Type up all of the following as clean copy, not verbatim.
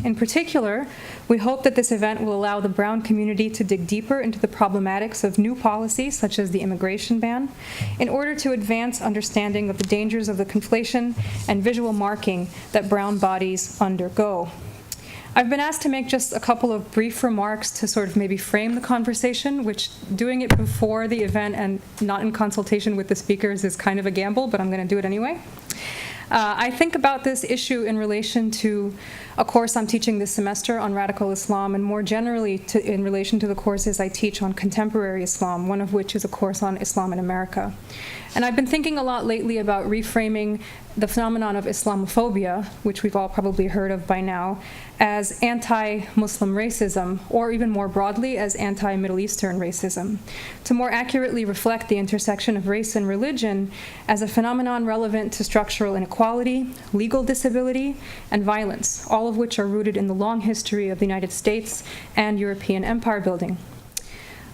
In particular, we hope that this event will allow the brown community to dig deeper into the problematics of new policies, such as the immigration ban, in order to advance understanding of the dangers of the conflation and visual marking that brown bodies undergo. I've been asked to make just a couple of brief remarks to sort of maybe frame the conversation, which doing it before the event and not in consultation with the speakers is kind of a gamble, but I'm going to do it anyway. I think about this issue in relation to a course I'm teaching this semester on radical Islam, and more generally in relation to the courses I teach on contemporary Islam, one of which is a course on Islam in America. And I've been thinking a lot lately about reframing the phenomenon of Islamophobia, which we've all probably heard of by now, as anti-Muslim racism, or even more broadly, as anti-Middle Eastern racism, to more accurately reflect the intersection of race and religion as a phenomenon relevant to structural inequality, legal disability, and violence, all of which are rooted in the long history of the United States and European empire building.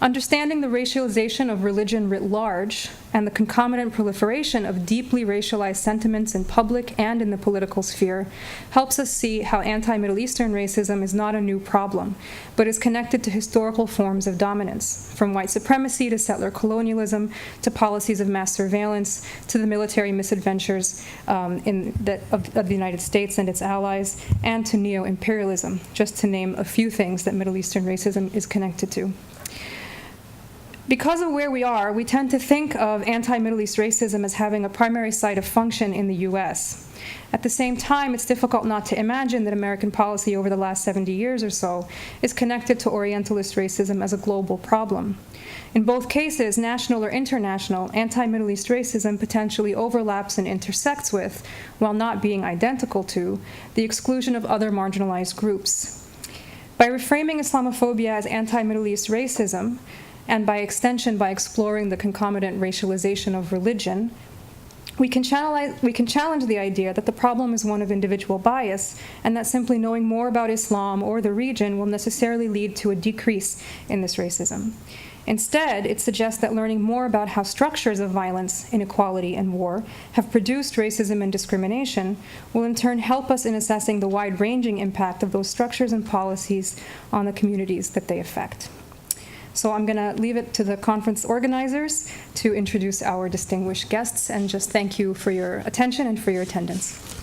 Understanding the racialization of religion writ large and the concomitant proliferation of deeply racialized sentiments in public and in the political sphere helps us see how anti-Middle Eastern racism is not a new problem, but is connected to historical forms of dominance, from white supremacy to settler colonialism, to policies of mass surveillance, to the military misadventures of the United States and its allies, and to neo-imperialism, just to name a few things that Middle Eastern racism is connected to. Because of where we are, we tend to think of anti-Middle East racism as having a primary site of function in the US. At the same time, it's difficult not to imagine that American policy over the last 70 years or so is connected to Orientalist racism as a global problem. In both cases, national or international, anti-Middle East racism potentially overlaps and intersects with, while not being identical to, the exclusion of other marginalized groups. By reframing Islamophobia as anti-Middle East racism, and by extension by exploring the concomitant racialization of religion, we can challenge the idea that the problem is one of individual bias, and that simply knowing more about Islam or the region will necessarily lead to a decrease in this racism. Instead, it suggests that learning more about how structures of violence, inequality, and war have produced racism and discrimination will in turn help us in assessing the wide-ranging impact of those structures and policies on the communities that they affect. So I'm going to leave it to the conference organizers to introduce our distinguished guests, and just thank you for your attention and for your attendance.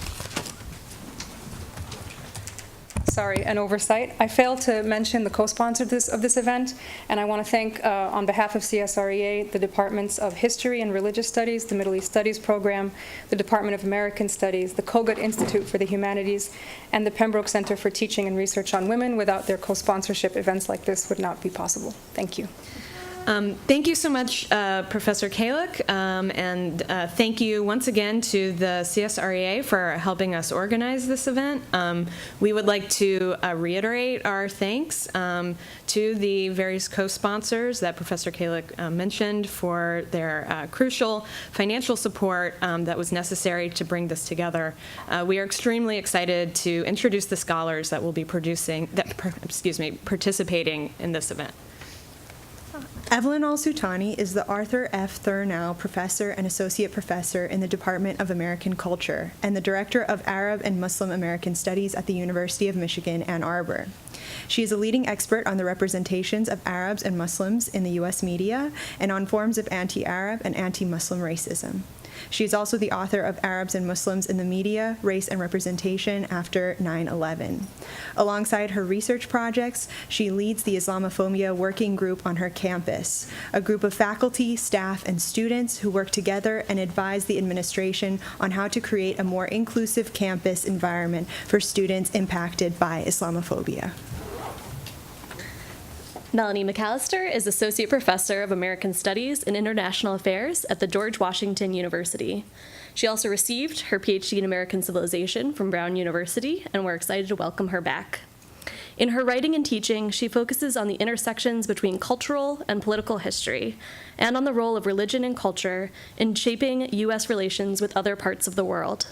Sorry, an oversight. I failed to mention the co-sponsor of this event, and I want to thank, on behalf of CSREA, the Departments of History and Religious Studies, the Middle East Studies Program, the Department of American Studies, the Kogut Institute for the Humanities, and the Pembroke Center for Teaching and Research on Women. Without their co-sponsorship, events like this would not be possible. Thank you. Thank you so much, Professor Khalek, and thank you once again to the CSREA for helping us organize this event. We would like to reiterate our thanks to the various co-sponsors that Professor Khalek mentioned for their crucial financial support that was necessary to bring this together. We are extremely excited to introduce the scholars that will be participating in this event. Evelyn Alsultany is the Arthur F. Thurnau Professor and Associate Professor in the Department of American Culture and the Director of Arab and Muslim American Studies at the University of Michigan, Ann Arbor. She is a leading expert on the representations of Arabs and Muslims in the U.S. media and on forms of anti-Arab and anti-Muslim racism. She is also the author of Arabs and Muslims in the Media, Race and Representation After 9/11. Alongside her research projects, she leads the Islamophobia Working Group on her campus, a group of faculty, staff, and students who work together and advise the administration on how to create a more inclusive campus environment for students impacted by Islamophobia. Melani McAlister is Associate Professor of American Studies and International Affairs at the George Washington University. She also received her PhD in American Civilization from Brown University, and we're excited to welcome her back. In her writing and teaching, she focuses on the intersections between cultural and political history, and on the role of religion and culture in shaping U.S. relations with other parts of the world.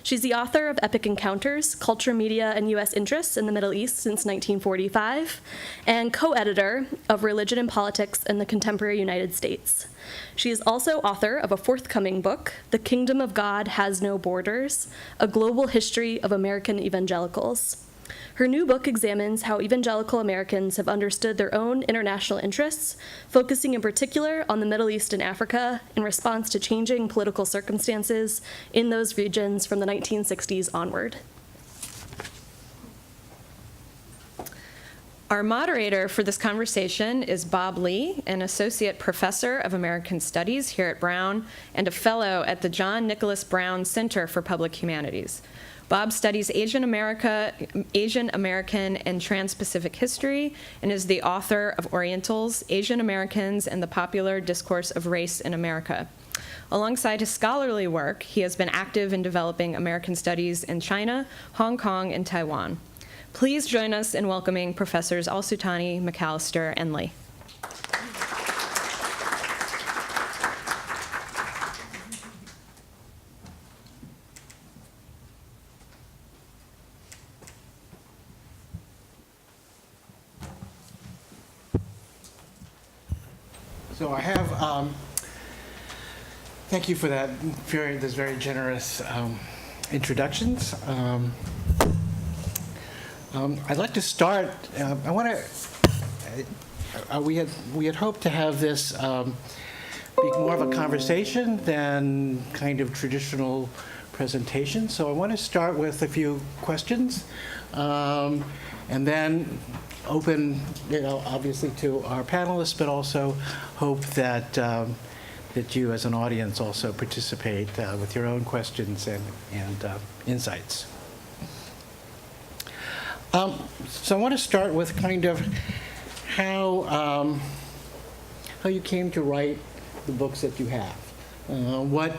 She's the author of Epic Encounters, Culture, Media, and U.S. Interests in the Middle East since 1945, and co-editor of Religion and Politics in the Contemporary United States. She is also author of a forthcoming book, The Kingdom of God Has No Borders, A Global History of American Evangelicals. Her new book examines how evangelical Americans have understood their own international interests, focusing in particular on the Middle East and Africa in response to changing political circumstances in those regions from the 1960s onward. Our moderator for this conversation is Bob Lee, an associate professor of American Studies here at Brown and a fellow at the John Nicholas Brown Center for Public Humanities. Bob studies Asian American and Trans-Pacific history and is the author of Orientals, Asian Americans, and the Popular Discourse of Race in America. Alongside his scholarly work, he has been active in developing American studies in China, Hong Kong, and Taiwan. Please join us in welcoming Professors Alsultany, McAlister, and Lee. So I have, thank you for that those very generous introductions. I'd like to start. I want to. We had hoped to have this be more of a conversation than kind of traditional presentation. So I want to start with a few questions, and then open, obviously to our panelists, but also hope that that you, as an audience, also participate with your own questions and insights. So I want to start with kind of how you came to write the books that you have. What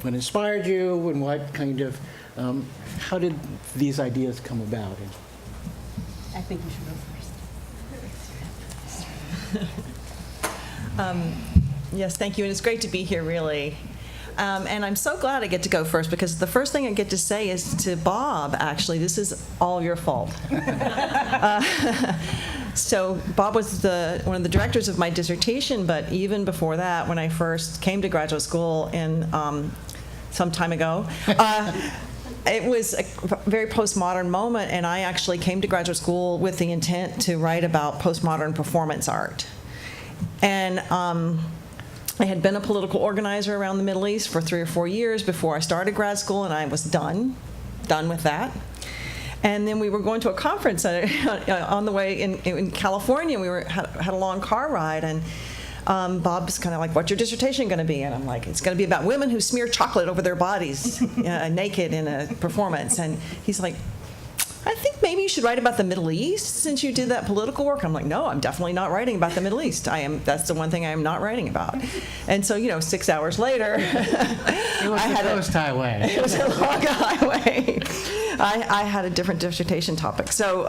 inspired you, and what kind of how did these ideas come about? I think you should go first. Yes, thank you, and it's great to be here, really. And I'm so glad I get to go first, because the first thing I get to say is to Bob, actually, this is all your fault. So Bob was one of the directors of my dissertation, but even before that, when I first came to graduate school some time ago, it was a very postmodern moment, and I actually came to graduate school with the intent to write about postmodern performance art. And I had been a political organizer around the Middle East for 3 or 4 years before I started grad school, and I was done with that. And then we were going to a conference on the way in California. We had a long car ride, and Bob's kind of like, "What's your dissertation going to be?" And I'm like, "It's going to be about women who smear chocolate over their bodies naked in a performance." And he's like, "I think maybe you should write about the Middle East since you did that political work." I'm like, "No, I'm definitely not writing about the Middle East. That's the one thing I am not writing about." And so, 6 hours later, It was a ghost highway. It was a long highway. I had a different dissertation topic. So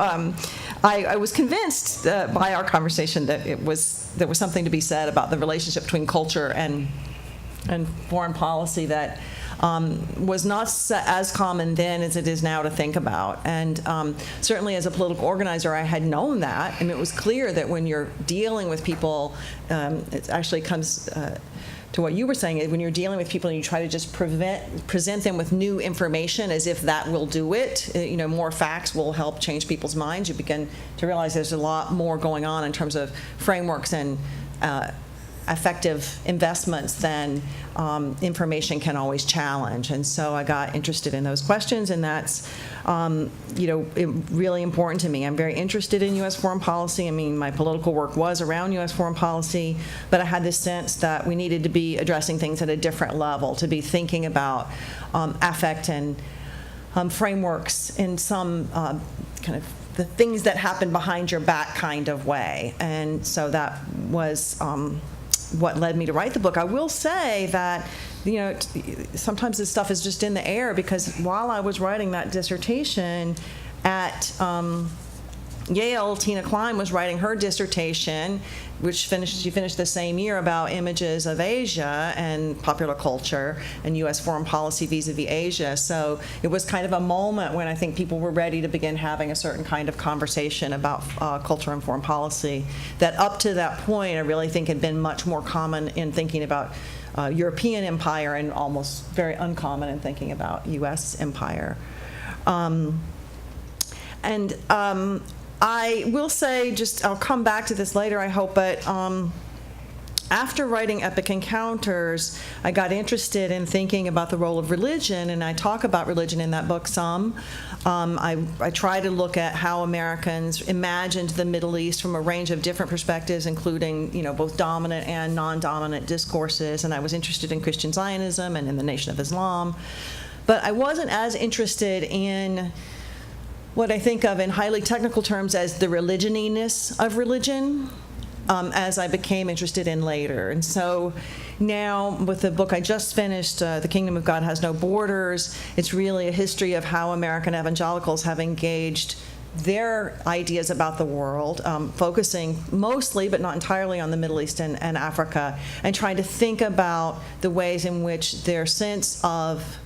I was convinced by our conversation that there was something to be said about the relationship between culture and foreign policy that was not as common then as it is now to think about. And certainly as a political organizer, I had known that, and it was clear that when you're dealing with people, it actually comes to what you were saying, when you're dealing with people and you try to just present them with new information as if that will do it, more facts will help change people's minds, you begin to realize there's a lot more going on in terms of frameworks and effective investments than information can always challenge. And so I got interested in those questions, and that's really important to me. I'm very interested in U.S. foreign policy. I mean, my political work was around U.S. foreign policy, but I had this sense that we needed to be addressing things at a different level, to be thinking about affect and frameworks in some kind of the things that happen behind your back kind of way. And so that was what led me to write the book. I will say that, sometimes this stuff is just in the air, because while I was writing that dissertation at Yale, Tina Klein was writing her dissertation, which she finished the same year, about images of Asia and popular culture and U.S. foreign policy vis-a-vis Asia. So it was kind of a moment when I think people were ready to begin having a certain kind of conversation about culture and foreign policy that up to that point I really think had been much more common in thinking about European empire and almost very uncommon in thinking about U.S. empire. And I will say, just I'll come back to this later, I hope, but after writing Epic Encounters, I got interested in thinking about the role of religion, and I talk about religion in that book some. I try to look at how Americans imagined the Middle East from a range of different perspectives, including, both dominant and non-dominant discourses, and I was interested in Christian Zionism and in the Nation of Islam. But I wasn't as interested in what I think of in highly technical terms as the religioniness of religion, as I became interested in later. And so now, with the book I just finished, The Kingdom of God Has No Borders, it's really a history of how American evangelicals have engaged their ideas about the world, focusing mostly, but not entirely, on the Middle East and Africa, and trying to think about the ways in which their sense of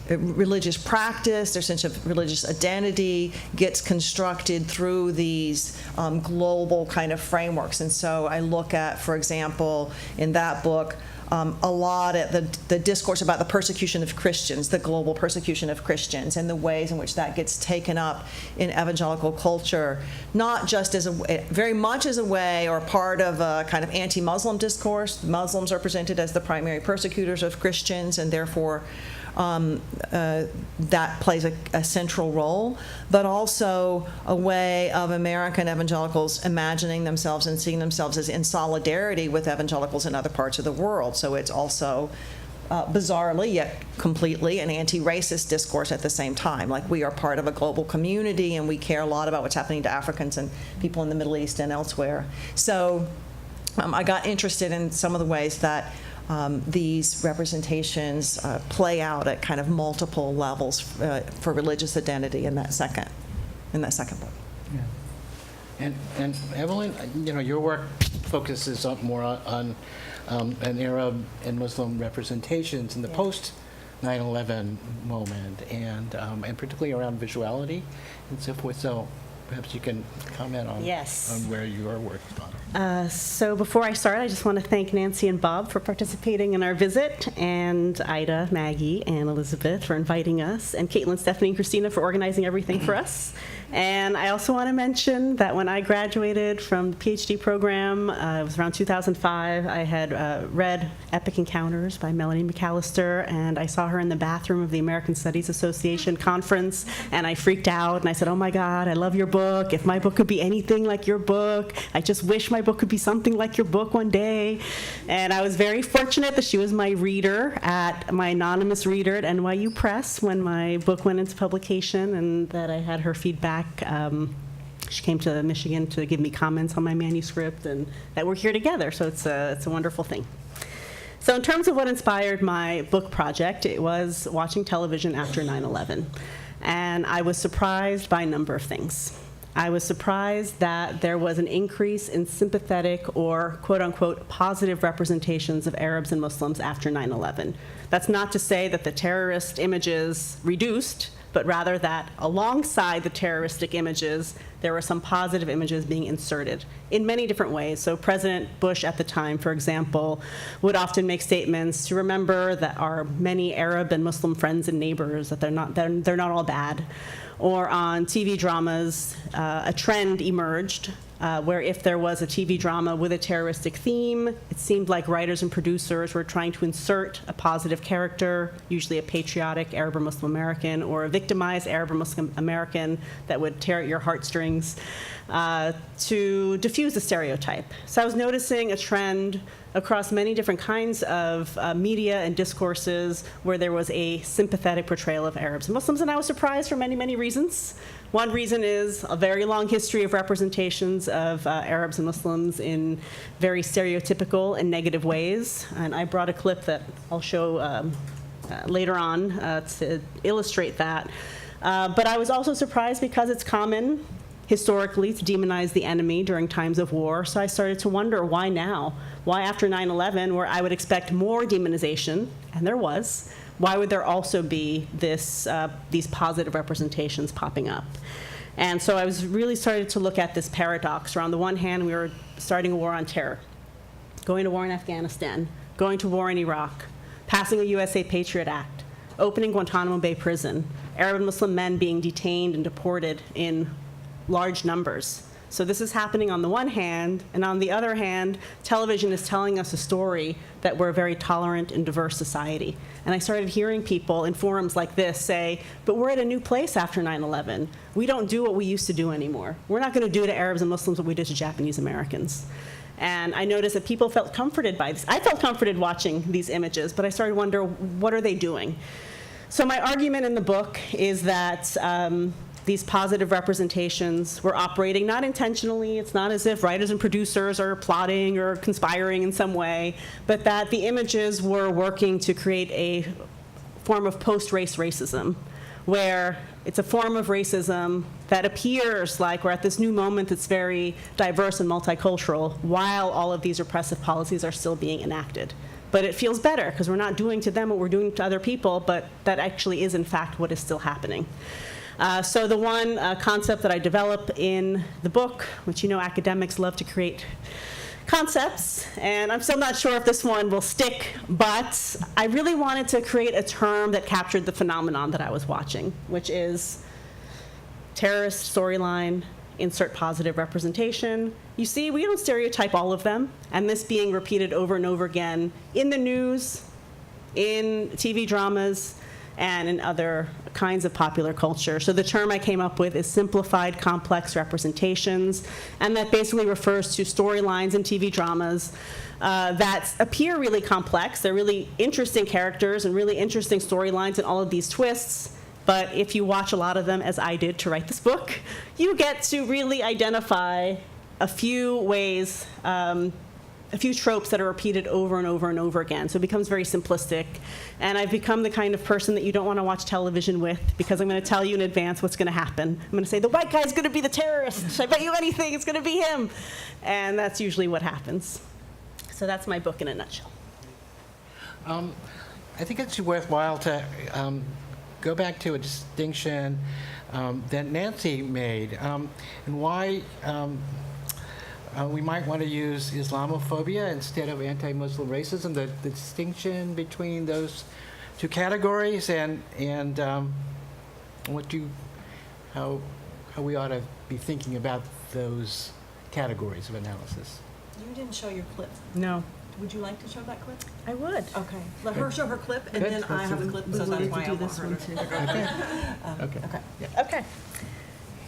religious practice, their sense of religious identity gets constructed through these global kind of frameworks. And so I look at, for example, in that book, a lot at the discourse about the persecution of Christians, the global persecution of Christians, and the ways in which that gets taken up in evangelical culture, not just as very much as a way or part of a kind of anti-Muslim discourse. Muslims are presented as the primary persecutors of Christians, and therefore that plays a central role, but also a way of American evangelicals imagining themselves and seeing themselves as in solidarity with evangelicals in other parts of the world. So it's also bizarrely yet completely an anti-racist discourse at the same time. Like, we are part of a global community and we care a lot about what's happening to Africans and people in the Middle East and elsewhere. So I got interested in some of the ways that these representations play out at kind of multiple levels for religious identity in that second book. Yeah. And Evelyn, your work focuses more on an Arab and Muslim representations in the post 9/11 moment, and particularly around visuality and so forth. So perhaps you can comment on where you are working on. So before I start, I just want to thank Nancy and Bob for participating in our visit, and Ida, Maggie, and Elizabeth for inviting us, and Caitlin, Stephanie, and Christina for organizing everything for us. And I also want to mention that when I graduated from the PhD program, it was around 2005, I had read Epic Encounters by Melani McAlister, and I saw her in the bathroom of the American Studies Association conference, and I freaked out, and I said, oh my God, I love your book. If my book could be anything like your book, I just wish my book could be something like your book one day. And I was very fortunate that she was my reader, my anonymous reader at NYU Press when my book went into publication, and that I had her feedback. She came to Michigan to give me comments on my manuscript, and that we're here together, so it's a wonderful thing. So in terms of what inspired my book project, it was watching television after 9/11. And I was surprised by a number of things. I was surprised that there was an increase in sympathetic or quote-unquote positive representations of Arabs and Muslims after 9/11. That's not to say that the terrorist images reduced, but rather that alongside the terroristic images, there were some positive images being inserted in many different ways. So President Bush at the time, for example, would often make statements to remember that our many Arab and Muslim friends and neighbors, that they're not all bad. Or on TV dramas, a trend emerged where if there was a TV drama with a terroristic theme, it seemed like writers and producers were trying to insert a positive character, usually a patriotic Arab or Muslim American, or a victimized Arab or Muslim American that would tear at your heartstrings to diffuse the stereotype. So I was noticing a trend across many different kinds of media and discourses where there was a sympathetic portrayal of Arabs and Muslims, and I was surprised for many, many reasons. One reason is a very long history of representations of Arabs and Muslims in very stereotypical and negative ways, and I brought a clip that I'll show later on to illustrate that. But I was also surprised because it's common historically to demonize the enemy during times of war, so I started to wonder, why now? Why after 9/11, where I would expect more demonization, and there was, why would there also be these positive representations popping up? And so I was really started to look at this paradox, where on the one hand, we were starting a war on terror, going to war in Afghanistan, going to war in Iraq, passing a USA Patriot Act, opening Guantanamo Bay Prison, Arab and Muslim men being detained and deported in large numbers. So this is happening on the one hand, and on the other hand, television is telling us a story that we're a very tolerant and diverse society. And I started hearing people in forums like this say, but we're at a new place after 9/11. We don't do what we used to do anymore. We're not going to do to Arabs and Muslims what we did to Japanese Americans. And I noticed that people felt comforted by this. I felt comforted watching these images, but I started to wonder, what are they doing? So my argument in the book is that these positive representations were operating not intentionally. It's not as if writers and producers are plotting or conspiring in some way, but that the images were working to create a form of post-race racism, where it's a form of racism that appears like we're at this new moment that's very diverse and multicultural, while all of these repressive policies are still being enacted. But it feels better because we're not doing to them what we're doing to other people, but that actually is in fact what is still happening. So the one concept that I develop in the book, which you know academics love to create concepts, and I'm still not sure if this one will stick, but I really wanted to create a term that captured the phenomenon that I was watching, which is terrorist storyline, insert positive representation. You see, we don't stereotype all of them, and this being repeated over and over again in the news, in TV dramas, and in other kinds of popular culture. So the term I came up with is simplified complex representations, and that basically refers to storylines in TV dramas that appear really complex. They're really interesting characters and really interesting storylines and all of these twists, but if you watch a lot of them, as I did to write this book, you get to really identify a few ways, a few tropes that are repeated over and over and over again. So it becomes very simplistic. And I've become the kind of person that you don't want to watch television with, because I'm going to tell you in advance what's going to happen. I'm going to say, the white guy's going to be the terrorist. I bet you anything, it's going to be him. And that's usually what happens. So that's my book in a nutshell. I think it's worthwhile to go back to a distinction that Nancy made, and why we might want to use Islamophobia instead of anti-Muslim racism, the distinction between those two categories, and how we ought to be thinking about those categories of analysis. You didn't show your clip. No. Would you like to show that clip? I would. Okay. Let her show her clip, and Good. then I have a clip, so that's why I want her to. Okay. Okay.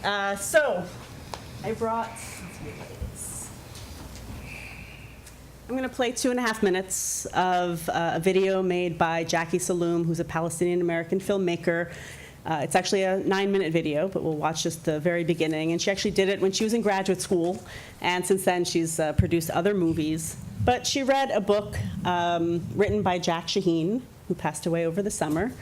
Okay. So I brought, let's see what it is. I'm going to play 2.5 minutes of a video made by Jackie Saloom, who's a Palestinian-American filmmaker. It's actually a 9-minute video, but we'll watch just the very beginning. And she actually did it when she was in graduate school, and since then she's produced other movies. But she read a book written by Jack Shaheen, who passed away over the summer.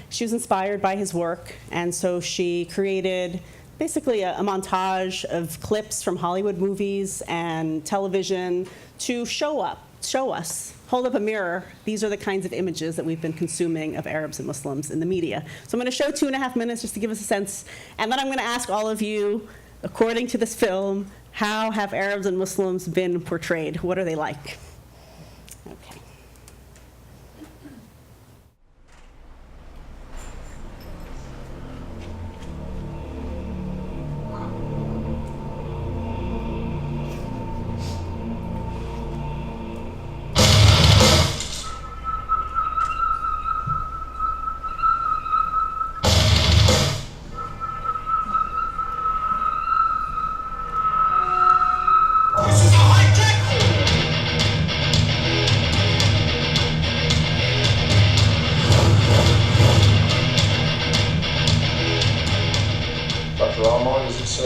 She was inspired by his work, and so she created basically a montage of clips from Hollywood movies and television to show us, hold up a mirror. These are the kinds of images that we've been consuming of Arabs and Muslims in the media. So I'm going to show 2.5 minutes just to give us a sense, and then I'm going to ask all of you, according to this film, how have Arabs and Muslims been portrayed? What are they like? Okay.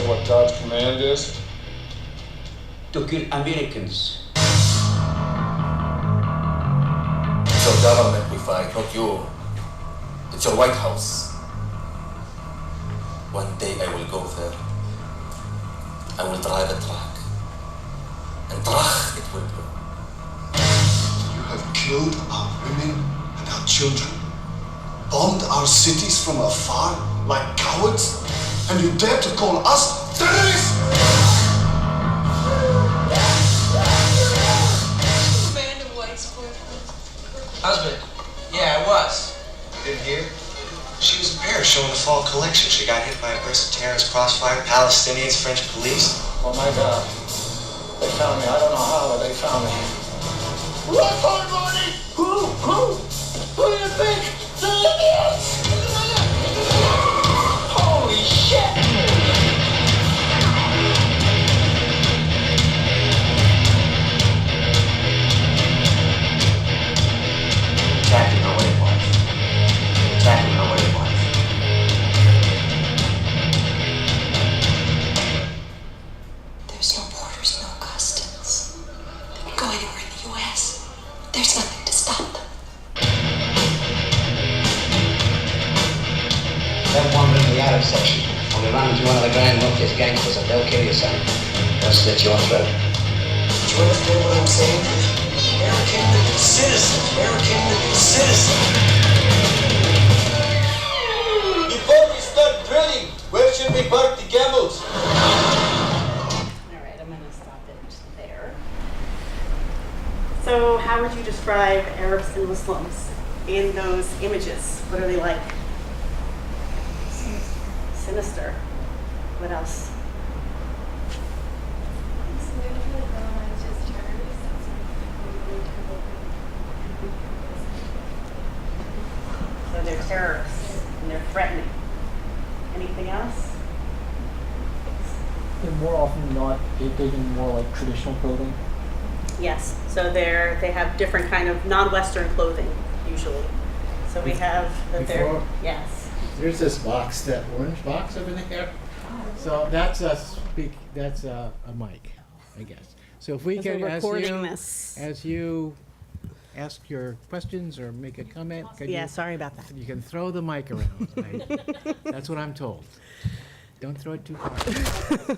What God's command is? To kill Americans. It's your government we fight, not you. It's your White House. One day I will go there. I will drive a truck. And trach, it will blow. You have killed our women and our children, bombed our cities from afar like cowards, and you dare to call us terrorists? Amanda White's boyfriend. Husband. Yeah, I was. In here? She was married. here showing the fall collection. She got hit by a burst of terrorist crossfire, Palestinians, French police. Oh my God. They found me. I don't know how, but they found me. What for, Marty? Who? Who do you think? The Libyans! Holy shit! Exactly know what it was. Exactly know what it was. There's no borders, no customs. They can go anywhere in the U.S. There's nothing to stop them. That one in the Arab section. When we run into one of the grand Mufti's gangsters, they'll kill you, son. They'll slit your throat. Do you understand what I'm saying? American citizen. American citizen. Before we start drilling, where should we park the camels? All right, I'm going to stop it there. So how would you describe Arabs and Muslims in those images? What are they like? Sinister. What else? So they're terrorists and they're threatening. Anything else? They're more often than not taking more like traditional clothing. Yes. So they have different kind of non-Western clothing usually. So we have that they're yes. There's this box, that orange box over there. So that's a mic, I guess. So if we Because can, we're as recording this. you ask your questions or make a comment, Yeah, sorry about that. you can throw the mic around. That's what I'm told. Don't throw it too hard.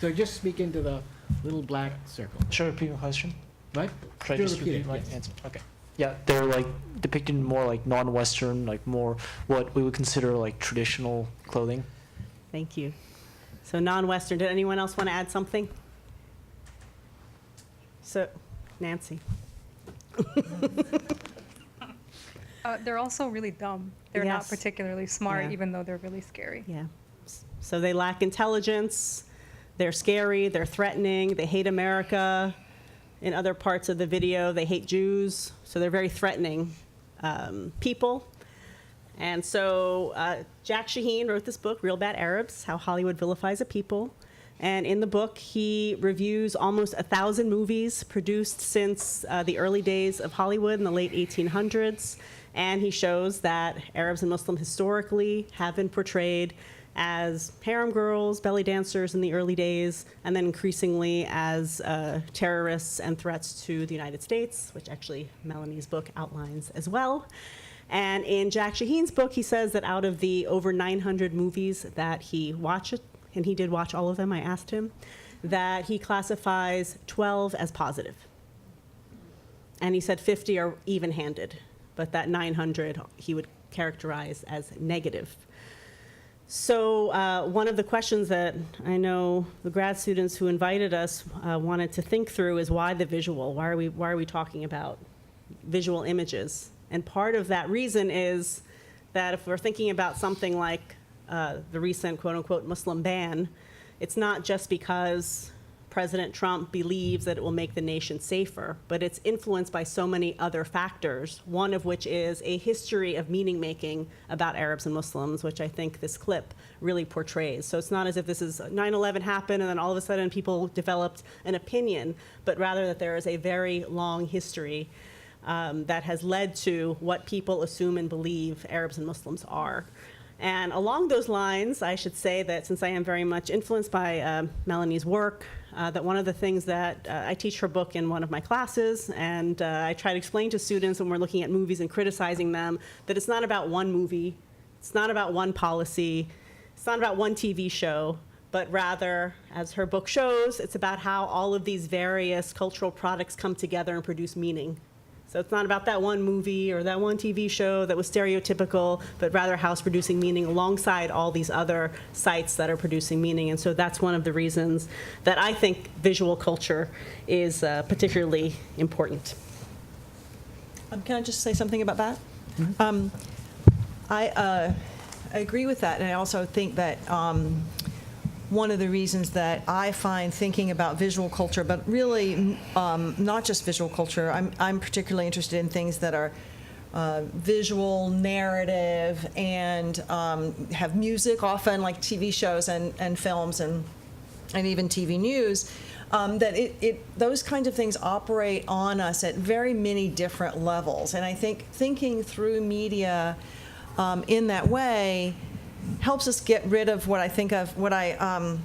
So just speak into the little black circle. Should I repeat my question? What? Should I Sure, just repeat my yes. answer? Okay. Yeah, they're like depicted more like non-Western, like more what we would consider like traditional clothing. Thank you. So non-Western. Did anyone else want to add something? So, Nancy. They're also really dumb. They're not Yes. particularly smart, Yeah. even though they're really scary. Yeah. So they lack intelligence. They're scary. They're threatening. They hate America. In other parts of the video, they hate Jews. So they're very threatening people. And so Jack Shaheen wrote this book, Real Bad Arabs, How Hollywood Vilifies a People. And in the book, he reviews almost 1,000 movies produced since the early days of Hollywood in the late 1800s. And he shows that Arabs and Muslims historically have been portrayed as harem girls, belly dancers in the early days, and then increasingly as terrorists and threats to the United States, which actually Melani's book outlines as well. And in Jack Shaheen's book, he says that out of the over 900 movies that he watched, and he did watch all of them, I asked him, that he classifies 12 as positive. And he said 50 are even-handed, but that 900 he would characterize as negative. So one of the questions that I know the grad students who invited us wanted to think through is why the visual? Why are we talking about visual images? And part of that reason is that if we're thinking about something like the recent quote-unquote Muslim ban, it's not just because President Trump believes that it will make the nation safer, but it's influenced by so many other factors, one of which is a history of meaning-making about Arabs and Muslims, which I think this clip really portrays. So it's not as if this is 9/11 happened and then all of a sudden people developed an opinion, but rather that there is a very long history that has led to what people assume and believe Arabs and Muslims are. And along those lines, I should say that since I am very much influenced by Melani's work, that one of the things that I teach her book in one of my classes, and I try to explain to students when we're looking at movies and criticizing them, that it's not about one movie, it's not about one policy, it's not about one TV show, but rather, as her book shows, it's about how all of these various cultural products come together and produce meaning. So it's not about that one movie or that one TV show that was stereotypical, but rather how it's producing meaning alongside all these other sites that are producing meaning. And so that's one of the reasons that I think visual culture is particularly important. Can I just say something about that? I agree with that, and I also think that one of the reasons that I find thinking about visual culture, but really not just visual culture, I'm particularly interested in things that are visual, narrative, and have music, often like TV shows and films and even TV news, that those kinds of things operate on us at very many different levels. And I think thinking through media in that way helps us get rid of what I think of, what I,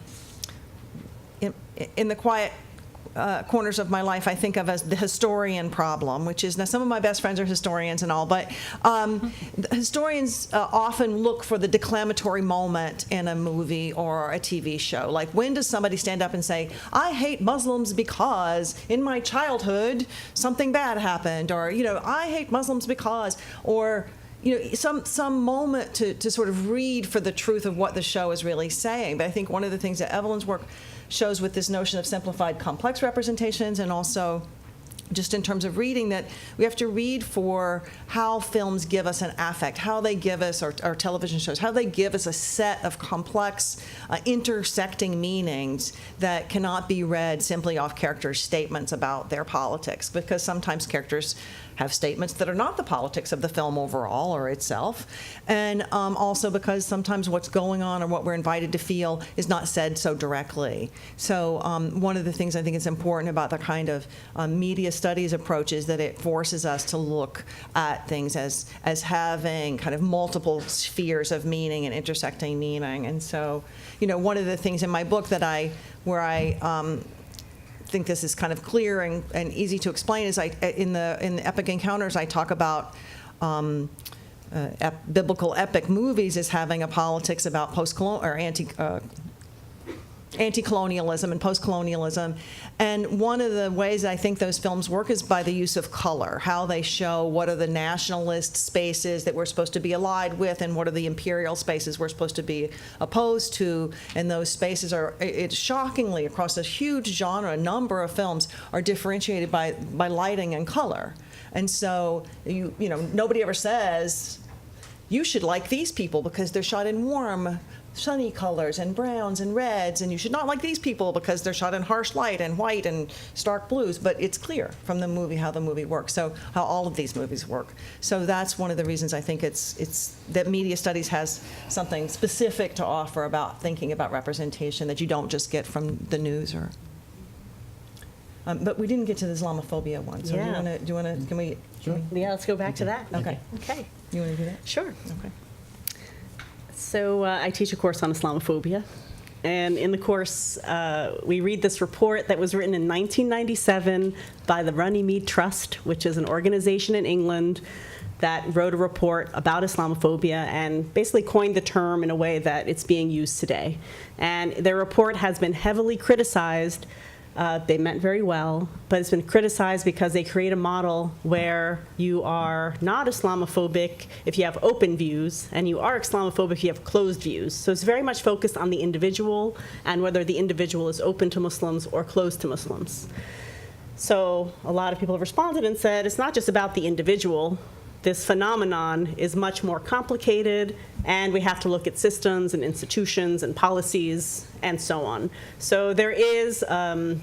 in the quiet corners of my life, I think of as the historian problem, which is, now some of my best friends are historians and all, but historians often look for the declamatory moment in a movie or a TV show. Like, when does somebody stand up and say, I hate Muslims because in my childhood something bad happened, or, I hate Muslims because, or, some moment to sort of read for the truth of what the show is really saying. But I think one of the things that Evelyn's work shows with this notion of simplified complex representations, and also just in terms of reading, that we have to read for how films give us an affect, how they give us, or television shows, how they give us a set of complex, intersecting meanings that cannot be read simply off characters' statements about their politics, because sometimes characters have statements that are not the politics of the film overall or itself, and also because sometimes what's going on or what we're invited to feel is not said so directly. So one of the things I think is important about the kind of media studies approach is that it forces us to look at things as having kind of multiple spheres of meaning and intersecting meaning. And so, one of the things in my book that where I think this is kind of clear and easy to explain is in the Epic Encounters, I talk about biblical epic movies as having a politics about post-colonial or anti-colonialism and post-colonialism. And one of the ways I think those films work is by the use of color, how they show what are the nationalist spaces that we're supposed to be allied with and what are the imperial spaces we're supposed to be opposed to. And those spaces it's shockingly, across a huge genre, a number of films are differentiated by lighting and color. And so, nobody ever says, you should like these people because they're shot in warm, sunny colors and browns and reds, and you should not like these people because they're shot in harsh light and white and stark blues. But it's clear from the movie how the movie works, so how all of these movies work. So that's one of the reasons I think it's that media studies has something specific to offer about thinking about representation that you don't just get from the news or. But we didn't get to the Islamophobia one, so Yeah. do you want to, can we? Yeah, let's go back to that. Okay. Okay. You want to do that? Sure. Okay. So I teach a course on Islamophobia, and in the course we read this report that was written in 1997 by the Runnymede Trust, which is an organization in England that wrote a report about Islamophobia and basically coined the term in a way that it's being used today. And their report has been heavily criticized. They meant very well, but it's been criticized because they create a model where you are not Islamophobic if you have open views, and you are Islamophobic if you have closed views. So it's very much focused on the individual and whether the individual is open to Muslims or closed to Muslims. So a lot of people have responded and said it's not just about the individual. This phenomenon is much more complicated, and we have to look at systems and institutions and policies and so on. So there is a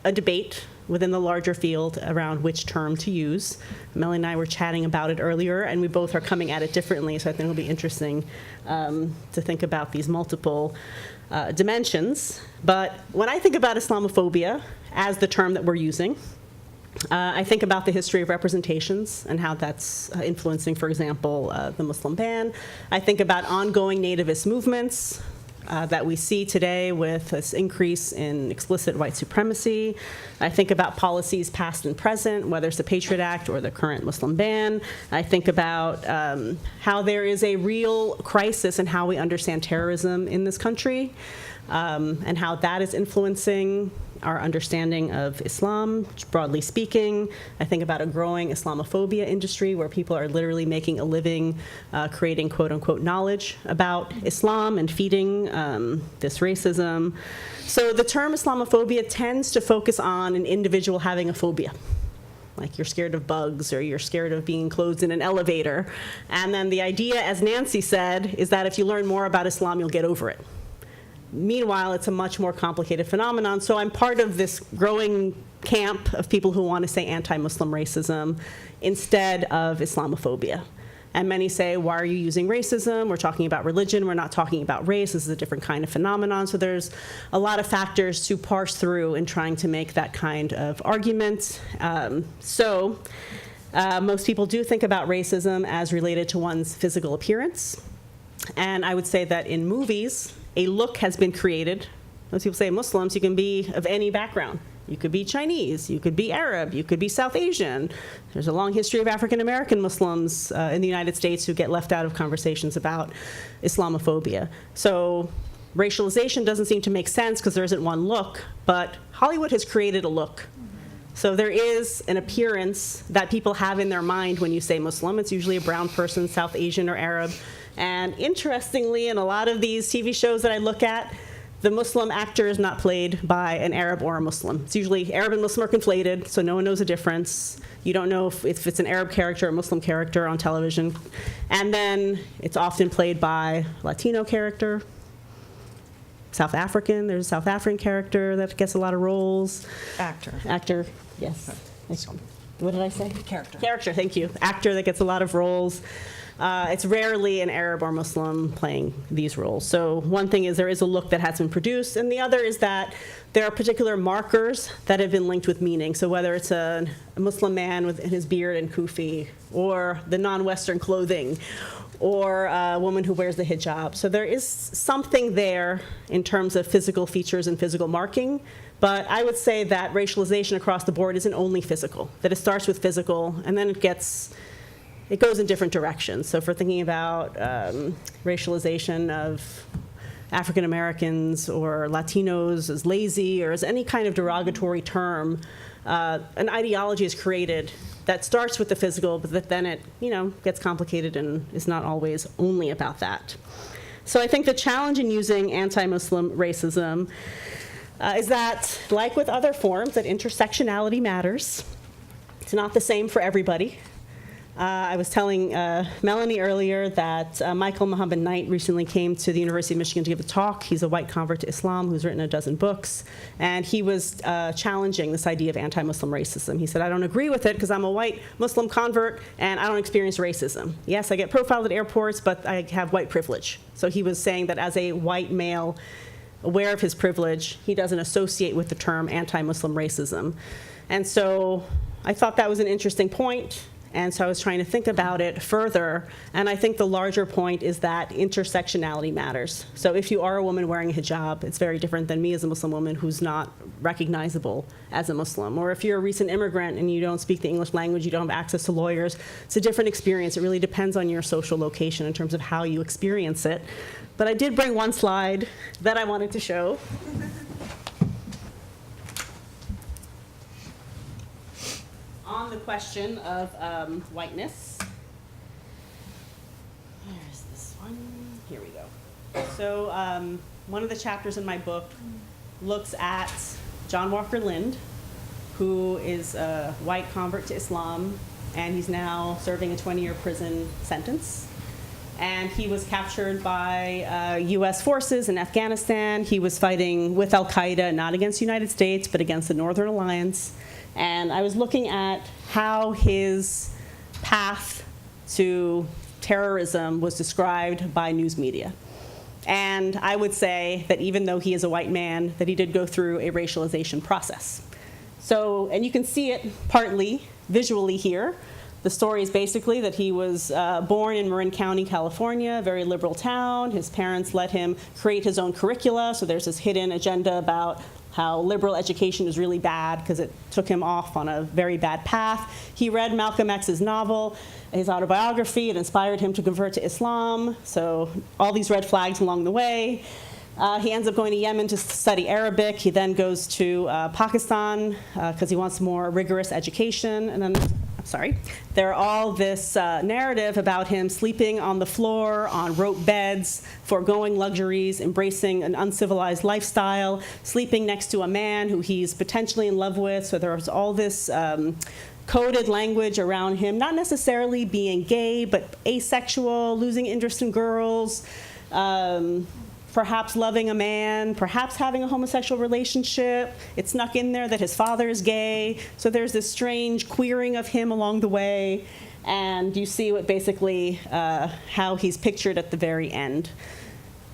debate within the larger field around which term to use. Melanie and I were chatting about it earlier, and we both are coming at it differently, so I think it'll be interesting to think about these multiple dimensions. But when I think about Islamophobia as the term that we're using, I think about the history of representations and how that's influencing, for example, the Muslim ban. I think about ongoing nativist movements that we see today with this increase in explicit white supremacy. I think about policies past and present, whether it's the Patriot Act or the current Muslim ban. I think about how there is a real crisis in how we understand terrorism in this country, and how that is influencing our understanding of Islam, broadly speaking. I think about a growing Islamophobia industry where people are literally making a living creating quote-unquote knowledge about Islam and feeding this racism. So the term Islamophobia tends to focus on an individual having a phobia. like you're scared of bugs or you're scared of being enclosed in an elevator. And then the idea, as Nancy said, is that if you learn more about Islam, you'll get over it. Meanwhile, it's a much more complicated phenomenon. So I'm part of this growing camp of people who want to say anti-Muslim racism instead of Islamophobia. And many say, why are you using racism? We're talking about religion. We're not talking about race. This is a different kind of phenomenon. So there's a lot of factors to parse through in trying to make that kind of argument. Most people do think about racism as related to one's physical appearance. And I would say that in movies, a look has been created. Most people say Muslims, you can be of any background. You could be Chinese, you could be Arab, you could be South Asian. There's a long history of African American Muslims in the United States who get left out of conversations about Islamophobia. So racialization doesn't seem to make sense because there isn't one look, but Hollywood has created a look. So there is an appearance that people have in their mind when you say Muslim. It's usually a brown person, South Asian or Arab. And interestingly, in a lot of these TV shows that I look at, the Muslim actor is not played by an Arab or a Muslim. It's usually Arab and Muslim are conflated, so no one knows the difference. You don't know if it's an Arab character or a Muslim character on television. And then it's often played by a Latino character, South African. There's a South African character that gets a lot of roles. Actor, yes. What did I say? Character, thank you. Actor that gets a lot of roles. It's rarely an Arab or Muslim playing these roles. So one thing is there is a look that has been produced, and the other is that there are particular markers that have been linked with meaning. So whether it's a Muslim man with his beard and kufi, or the non-Western clothing, or a woman who wears the hijab. So there is something there in terms of physical features and physical marking. But I would say that racialization across the board isn't only physical, that it starts with physical, and then it goes in different directions. So if we're thinking about racialization of African Americans or Latinos as lazy or as any kind of derogatory term, an ideology is created that starts with the physical, but that then it gets complicated and is not always only about that. So I think the challenge in using anti-Muslim racism is that, like with other forms, that intersectionality matters. It's not the same for everybody. I was telling Melani earlier that Michael Muhammad Knight recently came to the University of Michigan to give a talk. He's a white convert to Islam who's written a dozen books, and he was challenging this idea of anti-Muslim racism. He said, I don't agree with it because I'm a white Muslim convert and I don't experience racism. Yes, I get profiled at airports, but I have white privilege. So he was saying that as a white male aware of his privilege, he doesn't associate with the term anti-Muslim racism. And so I thought that was an interesting point. And so I was trying to think about it further, and I think the larger point is that intersectionality matters. So if you are a woman wearing a hijab, it's very different than me as a Muslim woman who's not recognizable as a Muslim. Or if you're a recent immigrant and you don't speak the English language, you don't have access to lawyers, it's a different experience. It really depends on your social location in terms of how you experience it. But I did bring one slide that I wanted to show. On the question of whiteness. Where's this one? Here we go. So one of the chapters in my book looks at John Walker Lind, who is a white convert to Islam, and he's now serving a 20-year prison sentence. And he was captured by U.S. forces in Afghanistan. He was fighting with al-Qaeda, not against the United States, but against the Northern Alliance. And I was looking at how his path to terrorism was described by news media. And I would say that even though he is a white man, that he did go through a racialization process. So, and you can see it partly visually here. The story is basically that he was born in Marin County, California, a very liberal town. His parents let him create his own curricula, so there's this hidden agenda about how liberal education is really bad because it took him off on a very bad path. He read Malcolm X's novel, his autobiography. It inspired him to convert to Islam, so all these red flags along the way. He ends up going to Yemen to study Arabic. He then goes to Pakistan because he wants more rigorous education. And then, there are all this narrative about him sleeping on the floor, on rope beds, foregoing luxuries, embracing an uncivilized lifestyle, sleeping next to a man who he's potentially in love with. So there's all this coded language around him, not necessarily being gay, but asexual, losing interest in girls, perhaps loving a man, perhaps having a homosexual relationship. It snuck in there that his father is gay. So there's this strange queering of him along the way. And you see what basically how he's pictured at the very end.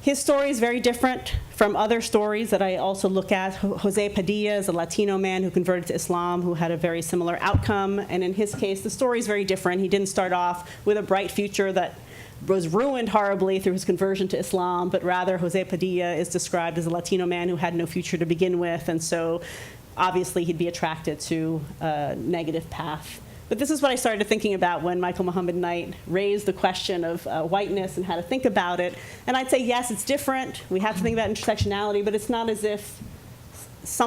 His story is very different from other stories that I also look at. Jose Padilla is a Latino man who converted to Islam, who had a very similar outcome. And in his case, the story is very different. He didn't start off with a bright future that was ruined horribly through his conversion to Islam, but rather Jose Padilla is described as a Latino man who had no future to begin with. And so obviously he'd be attracted to a negative path. But this is what I started thinking about when Michael Muhammad Knight raised the question of whiteness and how to think about it. And I'd say, yes, it's different. We have to think about intersectionality, but it's not as if it's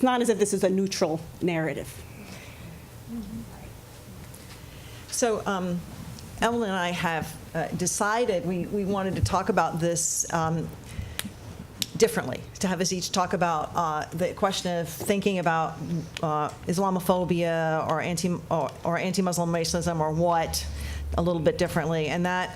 not as if this is a neutral narrative. So Evelyn and I have decided we wanted to talk about this differently, to have us each talk about the question of thinking about Islamophobia or anti-Muslim racism or what a little bit differently. And that,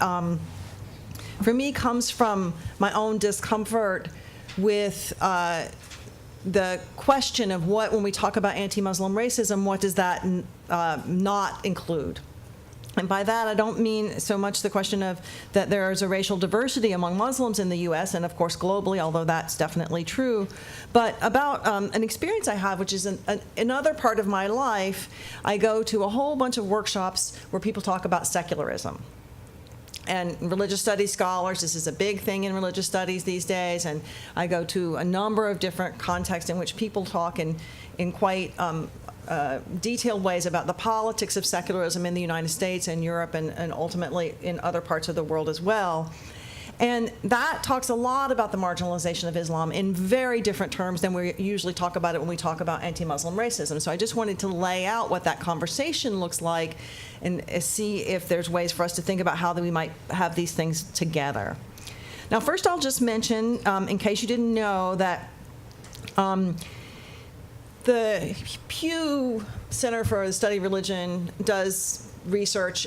for me, comes from my own discomfort with the question of what, when we talk about anti-Muslim racism, what does that not include? And by that, I don't mean so much the question of that there is a racial diversity among Muslims in the U.S. and, of course, globally, although that's definitely true, but about an experience I have, which is another part of my life. I go to a whole bunch of workshops where people talk about secularism. And religious studies scholars, this is a big thing in religious studies these days, and I go to a number of different contexts in which people talk in quite detailed ways about the politics of secularism in the United States and Europe and ultimately in other parts of the world as well. And that talks a lot about the marginalization of Islam in very different terms than we usually talk about it when we talk about anti-Muslim racism. So I just wanted to lay out what that conversation looks like and see if there's ways for us to think about how we might have these things together. Now, first I'll just mention, in case you didn't know, that the Pew Center for the Study of Religion does research,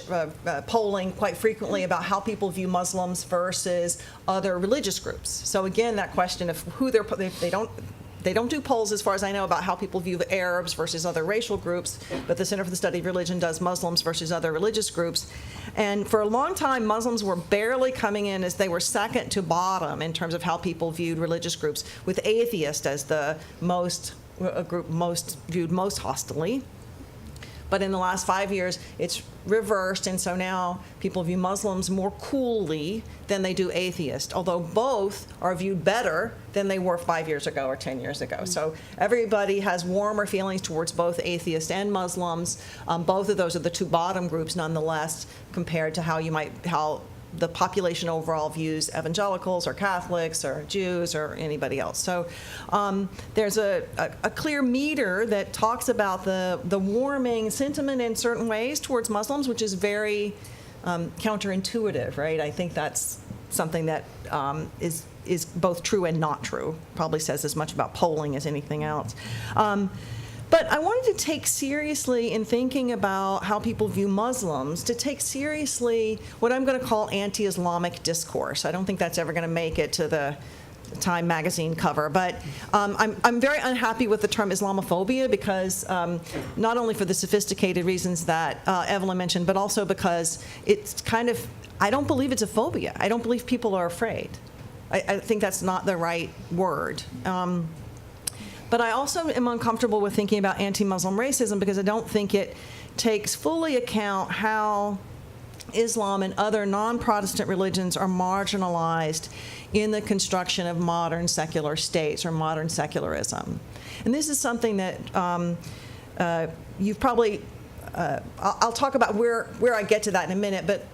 polling quite frequently about how people view Muslims versus other religious groups. So again, that question of who they don't do polls, as far as I know, about how people view the Arabs versus other racial groups, but the Center for the Study of Religion does Muslims versus other religious groups. And for a long time, Muslims were barely coming in as they were second to bottom in terms of how people viewed religious groups, with atheists as a group viewed most hostilely. But in the last 5 years, it's reversed, and so now people view Muslims more coolly than they do atheists, although both are viewed better than they were 5 years ago or 10 years ago. So everybody has warmer feelings towards both atheists and Muslims. Both of those are the two bottom groups, nonetheless, compared to how the population overall views evangelicals or Catholics or Jews or anybody else. So there's a clear meter that talks about the warming sentiment in certain ways towards Muslims, which is very counterintuitive, right? I think that's something that is both true and not true. Probably says as much about polling as anything else. But I wanted to take seriously, in thinking about how people view Muslims, to take seriously what I'm going to call anti-Islamic discourse. I don't think that's ever going to make it to the Time magazine cover, but I'm very unhappy with the term Islamophobia because not only for the sophisticated reasons that Evelyn mentioned, but also because it's kind of, I don't believe it's a phobia. I don't believe people are afraid. I think that's not the right word. But I also am uncomfortable with thinking about anti-Muslim racism because I don't think it takes fully account how Islam and other non-Protestant religions are marginalized in the construction of modern secular states or modern secularism. And this is something that you've probably, I'll talk about where I get to that in a minute, but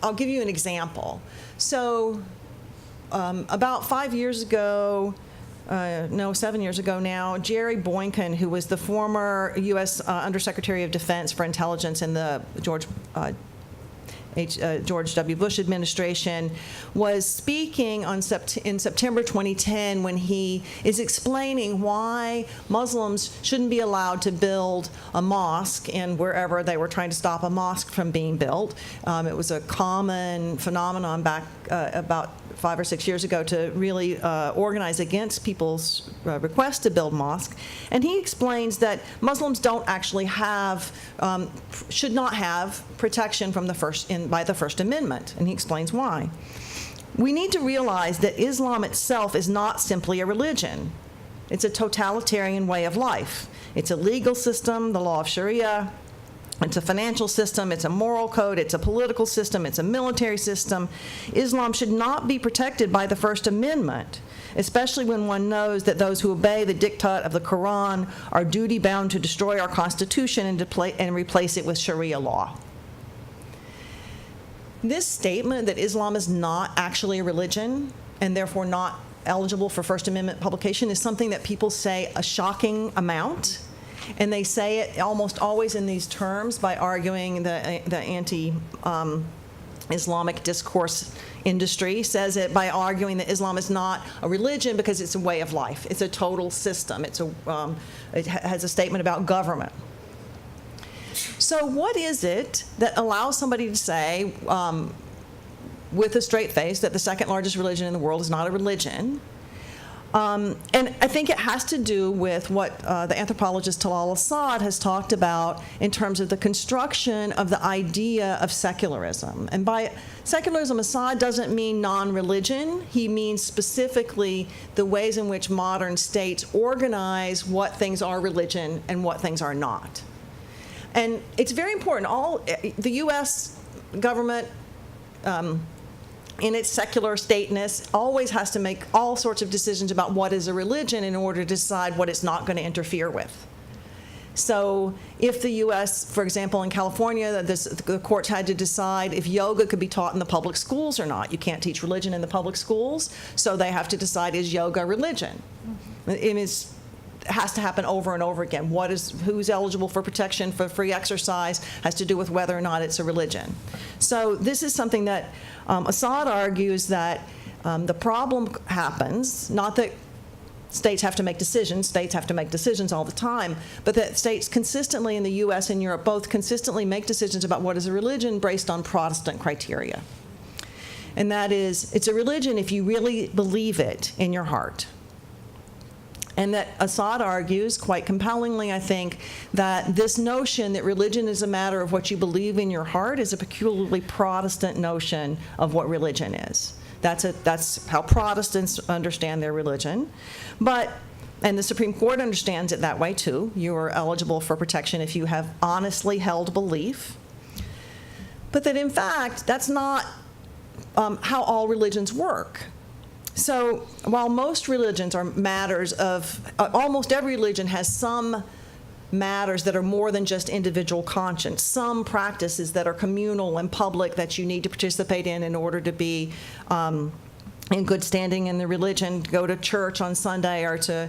I'll give you an example. So about 5 years ago, 7 years ago now, Jerry Boykin, who was the former U.S. Undersecretary of Defense for Intelligence in the George W. Bush administration, was speaking in September 2010 when he is explaining why Muslims shouldn't be allowed to build a mosque in wherever they were trying to stop a mosque from being built. It was a common phenomenon back about 5 or 6 years ago to really organize against people's requests to build mosques. And he explains that Muslims don't actually have, should not have protection from by the First Amendment. And he explains why. We need to realize that Islam itself is not simply a religion. It's a totalitarian way of life. It's a legal system, the law of Sharia. It's a financial system, it's a moral code, it's a political system, it's a military system. Islam should not be protected by the First Amendment, especially when one knows that those who obey the diktat of the Quran are duty-bound to destroy our Constitution and replace it with Sharia law. This statement that Islam is not actually a religion and therefore not eligible for First Amendment publication is something that people say a shocking amount. And they say it almost always in these terms by arguing the anti-Islamic discourse industry says it by arguing that Islam is not a religion because it's a way of life. It's a total system. It has a statement about government. So what is it that allows somebody to say with a straight face that the second largest religion in the world is not a religion? And I think it has to do with what the anthropologist Talal Assad has talked about in terms of the construction of the idea of secularism. And by secularism, Assad doesn't mean non-religion. He means specifically the ways in which modern states organize what things are religion and what things are not. And it's very important. The U.S. government, in its secular stateness, always has to make all sorts of decisions about what is a religion in order to decide what it's not going to interfere with. So if the U.S., for example, in California, the courts had to decide if yoga could be taught in the public schools or not. You can't teach religion in the public schools, so they have to decide, is yoga religion? It has to happen over and over again. Who's eligible for protection for free exercise has to do with whether or not it's a religion. So this is something that Assad argues that the problem happens, not that states have to make decisions all the time, but that states consistently in the U.S. and Europe both consistently make decisions about what is a religion based on Protestant criteria. And that is, it's a religion if you really believe it in your heart. And that Assad argues, quite compellingly, I think, that this notion that religion is a matter of what you believe in your heart is a peculiarly Protestant notion of what religion is. That's how Protestants understand their religion. And the Supreme Court understands it that way, too. You are eligible for protection if you have honestly held belief. But that, in fact, that's not how all religions work. So while most religions are matters of, almost every religion has some matters that are more than just individual conscience, some practices that are communal and public that you need to participate in order to be in good standing in the religion, to go to church on Sunday or to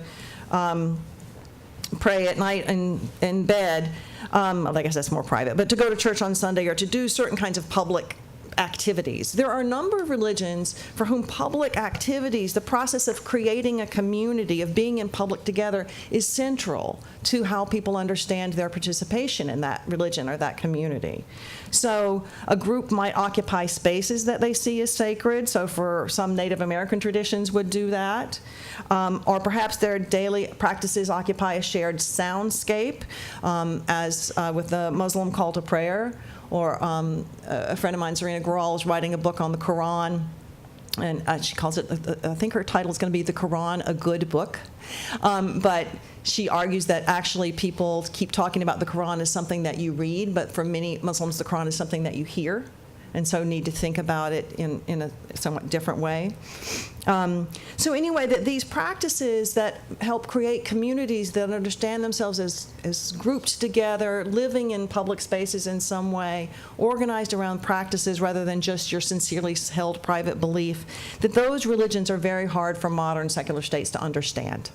pray at night in bed. I guess that's more private, but to go to church on Sunday or to do certain kinds of public activities. There are a number of religions for whom public activities, the process of creating a community, of being in public together, is central to how people understand their participation in that religion or that community. So a group might occupy spaces that they see as sacred. So for some Native American traditions would do that. Or perhaps their daily practices occupy a shared soundscape, as with the Muslim call to prayer. Or a friend of mine, Serena Gral, is writing a book on the Quran, and she calls it, I think her title is going to be The Quran, a Good Book. But she argues that actually people keep talking about the Quran as something that you read, but for many Muslims, the Quran is something that you hear, and so need to think about it in a somewhat different way. So anyway, that these practices that help create communities that understand themselves as grouped together, living in public spaces in some way, organized around practices rather than just your sincerely held private belief, that those religions are very hard for modern secular states to understand.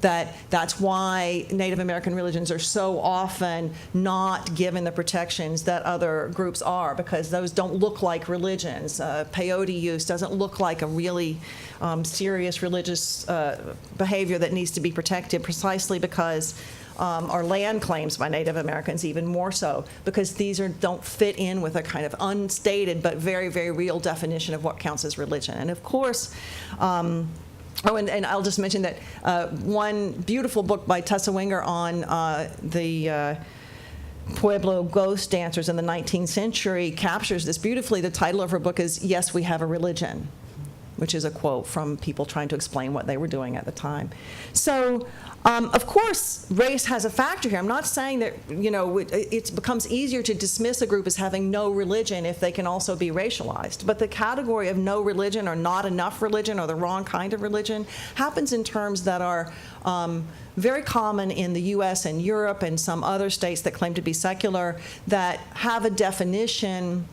that's why Native American religions are so often not given the protections that other groups are, because those don't look like religions. Peyote use doesn't look like a really serious religious behavior that needs to be protected, precisely because or land claims by Native Americans even more so, because these don't fit in with a kind of unstated but very, very real definition of what counts as religion. And of course, and I'll just mention that one beautiful book by Tessa Winger on the Pueblo ghost dancers in the 19th century captures this beautifully. The title of her book is "Yes, We Have a Religion," which is a quote from people trying to explain what they were doing at the time. So, of course, race has a factor here. I'm not saying that, it becomes easier to dismiss a group as having no religion if they can also be racialized. But the category of no religion or not enough religion or the wrong kind of religion happens in terms that are very common in the US and Europe and some other states that claim to be secular, that have a definition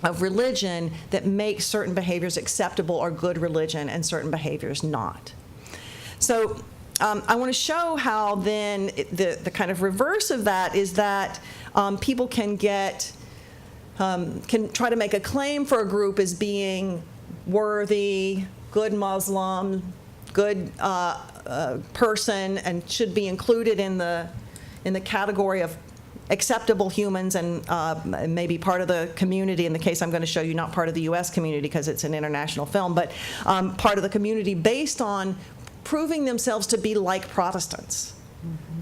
of religion that makes certain behaviors acceptable or good religion and certain behaviors not. So I want to show how then the kind of reverse of that is that people can try to make a claim for a group as being worthy, good Muslim, good person, and should be included in the category of acceptable humans and maybe part of the community. In the case I'm going to show you, not part of the U.S. community because it's an international film, but part of the community based on proving themselves to be like Protestants,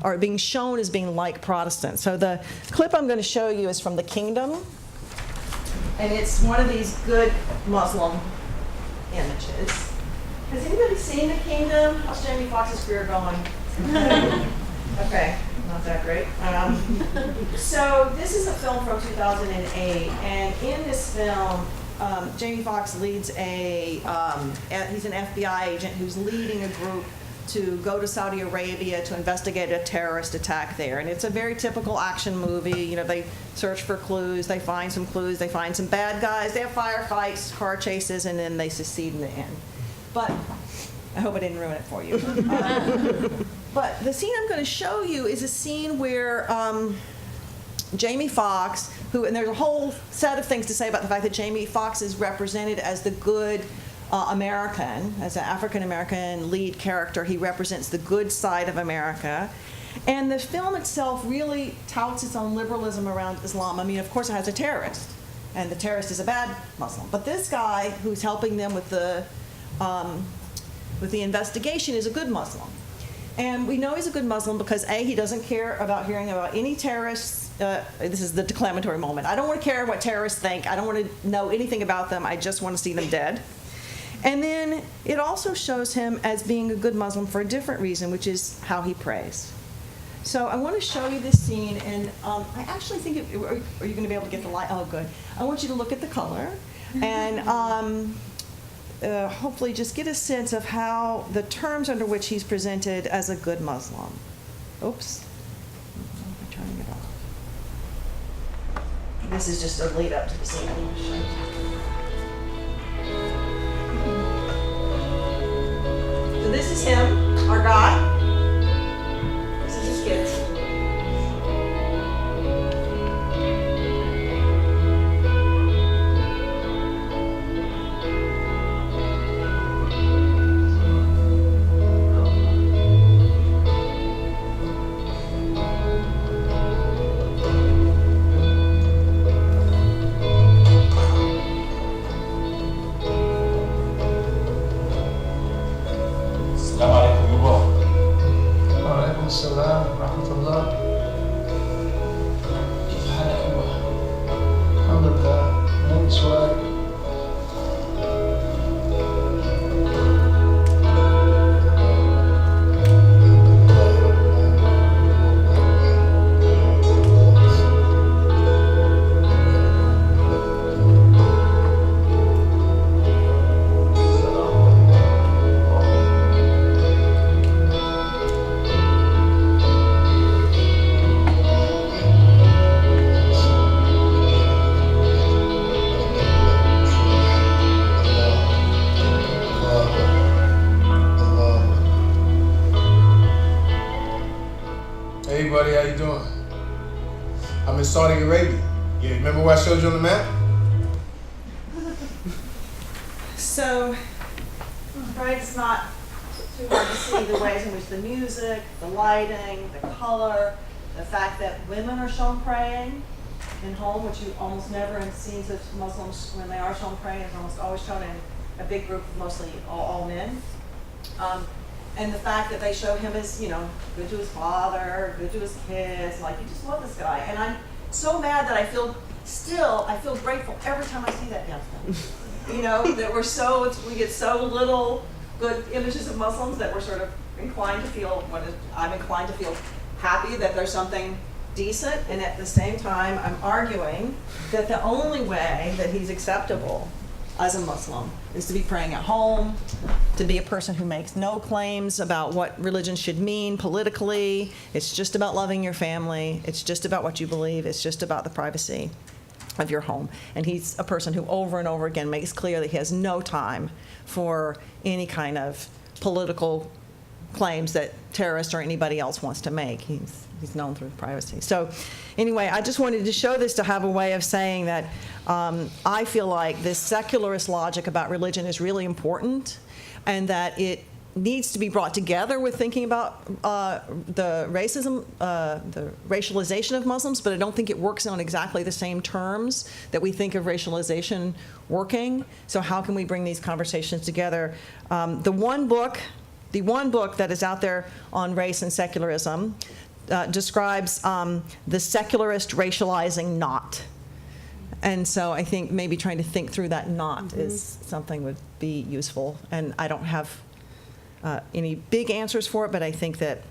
or being shown as being like Protestants. So the clip I'm going to show you is from The Kingdom, and it's one of these good Muslim images. Has anybody seen The Kingdom? How's Jamie Foxx's career going? Okay, not that great. So this is a film from 2008, and in this film, Jamie Foxx leads he's an FBI agent who's leading a group to go to Saudi Arabia to investigate a terrorist attack there. And it's a very typical action movie. They search for clues, they find some clues, they find some bad guys, they have firefights, car chases, and then they succeed in the end. But I hope I didn't ruin it for you. But the scene I'm going to show you is a scene where Jamie Foxx, and there's a whole set of things to say about the fact that Jamie Foxx is represented as the good American, as an African-American lead character. He represents the good side of America. And the film itself really touts its own liberalism around Islam. I mean, of course, it has a terrorist, and the terrorist is a bad Muslim. But this guy who's helping them with the investigation is a good Muslim. And we know he's a good Muslim because A, he doesn't care about hearing about any terrorists. This is the declamatory moment. I don't want to care what terrorists think. I don't want to know anything about them. I just want to see them dead. And then it also shows him as being a good Muslim for a different reason, which is how he prays. So I want to show you this scene, and I actually think, are you going to be able to get the light? Oh, good. I want you to look at the color, and hopefully just get a sense of how the terms under which he's presented as a good Muslim. Oops. I'm turning it off. This is just a lead up to the scene I'm going to show you. So this is him, our guy. This is his kids. السلام ورحمة الله. كيف حالك أبوه؟ الحمد لله. عندي سؤال. with Saudi Arabia. You remember what I showed you on the map? So, right, it's not too hard to see the ways in which the music, the lighting, the color, the fact that women are shown praying in home, which you almost never in scenes of Muslims when they are shown praying, is almost always shown in a big group of mostly all men. And the fact that they show him as, you know, good to his father, good to his kids, like, you just love this guy. And I'm so mad that I feel grateful every time I see that damn thing. You know, that we get so little good images of Muslims that we're sort of inclined to feel, I'm inclined to feel happy that there's something decent, and at the same time, I'm arguing that the only way that he's acceptable as a Muslim is to be praying at home, To be a person who makes no claims about what religion should mean politically. It's just about loving your family. It's just about what you believe. It's just about the privacy of your home. And he's a person who over and over again makes clear that he has no time for any kind of political claims that terrorists or anybody else wants to make. He's known through privacy. So anyway, I just wanted to show this to have a way of saying that I feel like this secularist logic about religion is really important, and that it needs to be brought together with thinking about the racism, the racialization of Muslims, but I don't think it works on exactly the same terms that we think of racialization working. So how can we bring these conversations together? The one book that is out there on race and secularism describes the secularist racializing knot. And so I think maybe trying to think through that knot is something would be useful. And I don't have any big answers for it, but I think that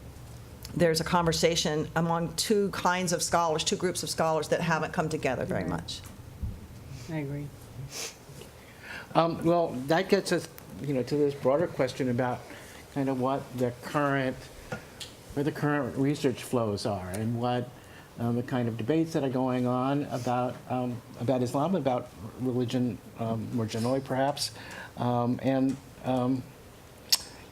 there's a conversation among two groups of scholars that haven't come together very much. I agree. Well, that gets us, to this broader question about kind of where the current research flows are, and what the kind of debates that are going on about Islam, about religion more generally, perhaps, and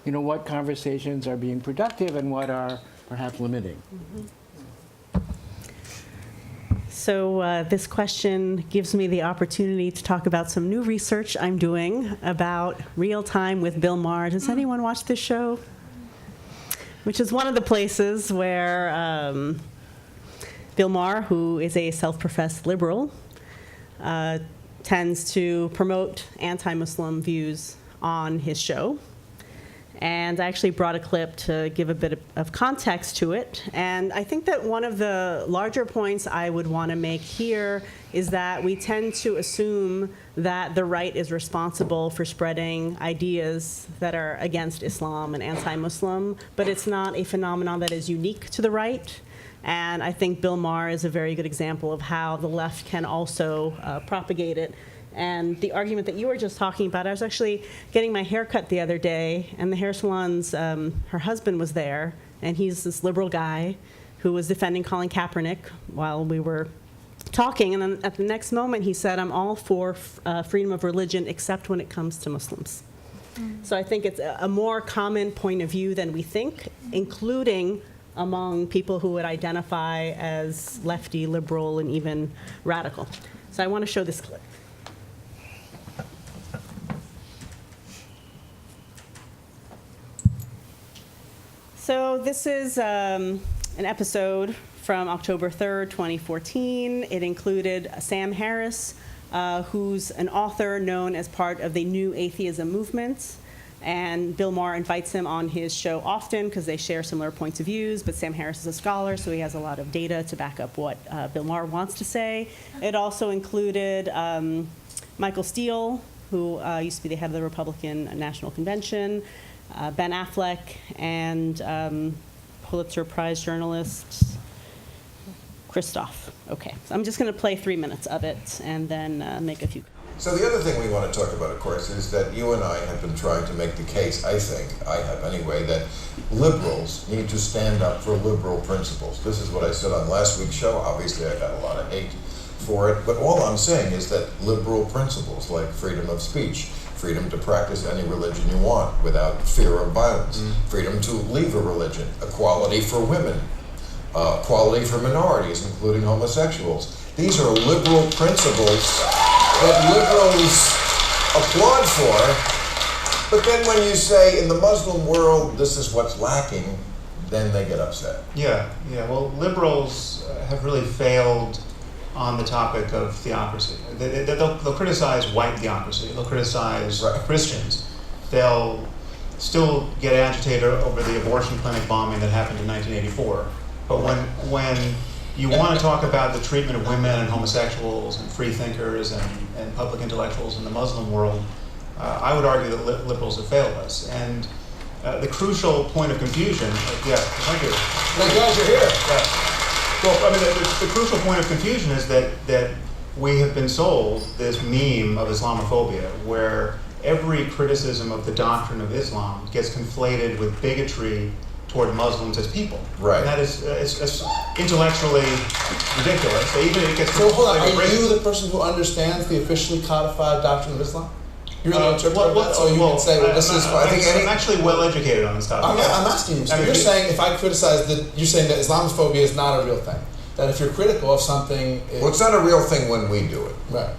what conversations are being productive and what are perhaps limiting. So this question gives me the opportunity to talk about some new research I'm doing about real time with Bill Maher. Does anyone watch this show? Which is one of the places where Bill Maher, who is a self-professed liberal, tends to promote anti-Muslim views on his show. And I actually brought a clip to give a bit of context to it. And I think that one of the larger points I would want to make here is that we tend to assume that the right is responsible for spreading ideas that are against Islam and anti-Muslim, but it's not a phenomenon that is unique to the right. And I think Bill Maher is a very good example of how the left can also propagate it. And the argument that you were just talking about, I was actually getting my hair cut the other day, and the hair salon's, her husband was there, and he's this liberal guy who was defending Colin Kaepernick while we were talking. And then at the next moment, he said, I'm all for freedom of religion, except when it comes to Muslims. So I think it's a more common point of view than we think, including among people who would identify as lefty, liberal, and even radical. So I want to show this clip. So this is an episode from October 3rd, 2014. It included Sam Harris, who's an author known as part of the New Atheism movement. And Bill Maher invites him on his show often because they share similar points of views, but Sam Harris is a scholar, so he has a lot of data to back up what Bill Maher wants to say. It also included Michael Steele, who used to be the head of the Republican National Convention, Ben Affleck, and Pulitzer Prize journalist Christoph. Okay, so I'm just going to play 3 minutes of it and then make a few comments. So the other thing we want to talk about, of course, is that you and I have been trying to make the case, I have anyway, that liberals need to stand up for liberal principles. This is what I said on last week's show. Obviously, I got a lot of hate for it, but all I'm saying is that liberal principles like freedom of speech, freedom to practice any religion you want without fear of violence, freedom to leave a religion, equality for women, equality for minorities, including homosexuals. These are liberal principles that liberals applaud for, but then when you say in the Muslim world this is what's lacking, then they get upset. Yeah. Well, liberals have really failed on the topic of theocracy. They'll criticize white theocracy. They'll criticize Christians. They'll still get agitated over the abortion clinic bombing that happened in 1984. But when you want to talk about the treatment of women and homosexuals and free thinkers and public intellectuals in the Muslim world, I would argue that liberals have failed us. And the crucial point of confusion, thank you. Thank God you're here. Yeah. Well, I mean, the crucial point of confusion is that we have been sold this meme of Islamophobia, where every criticism of the doctrine of Islam gets conflated with bigotry toward Muslims as people. Right. And that is it's intellectually ridiculous. Even it gets. So hold on, are you the person who understands the officially codified doctrine of Islam? You're the interpreter of that, so you can say, well, this is. I'm actually well educated on this topic. I'm asking you. So you're saying if I criticize you're saying that Islamophobia is not a real thing. That if you're critical of something, Well, it's not a real thing when we do it. Right.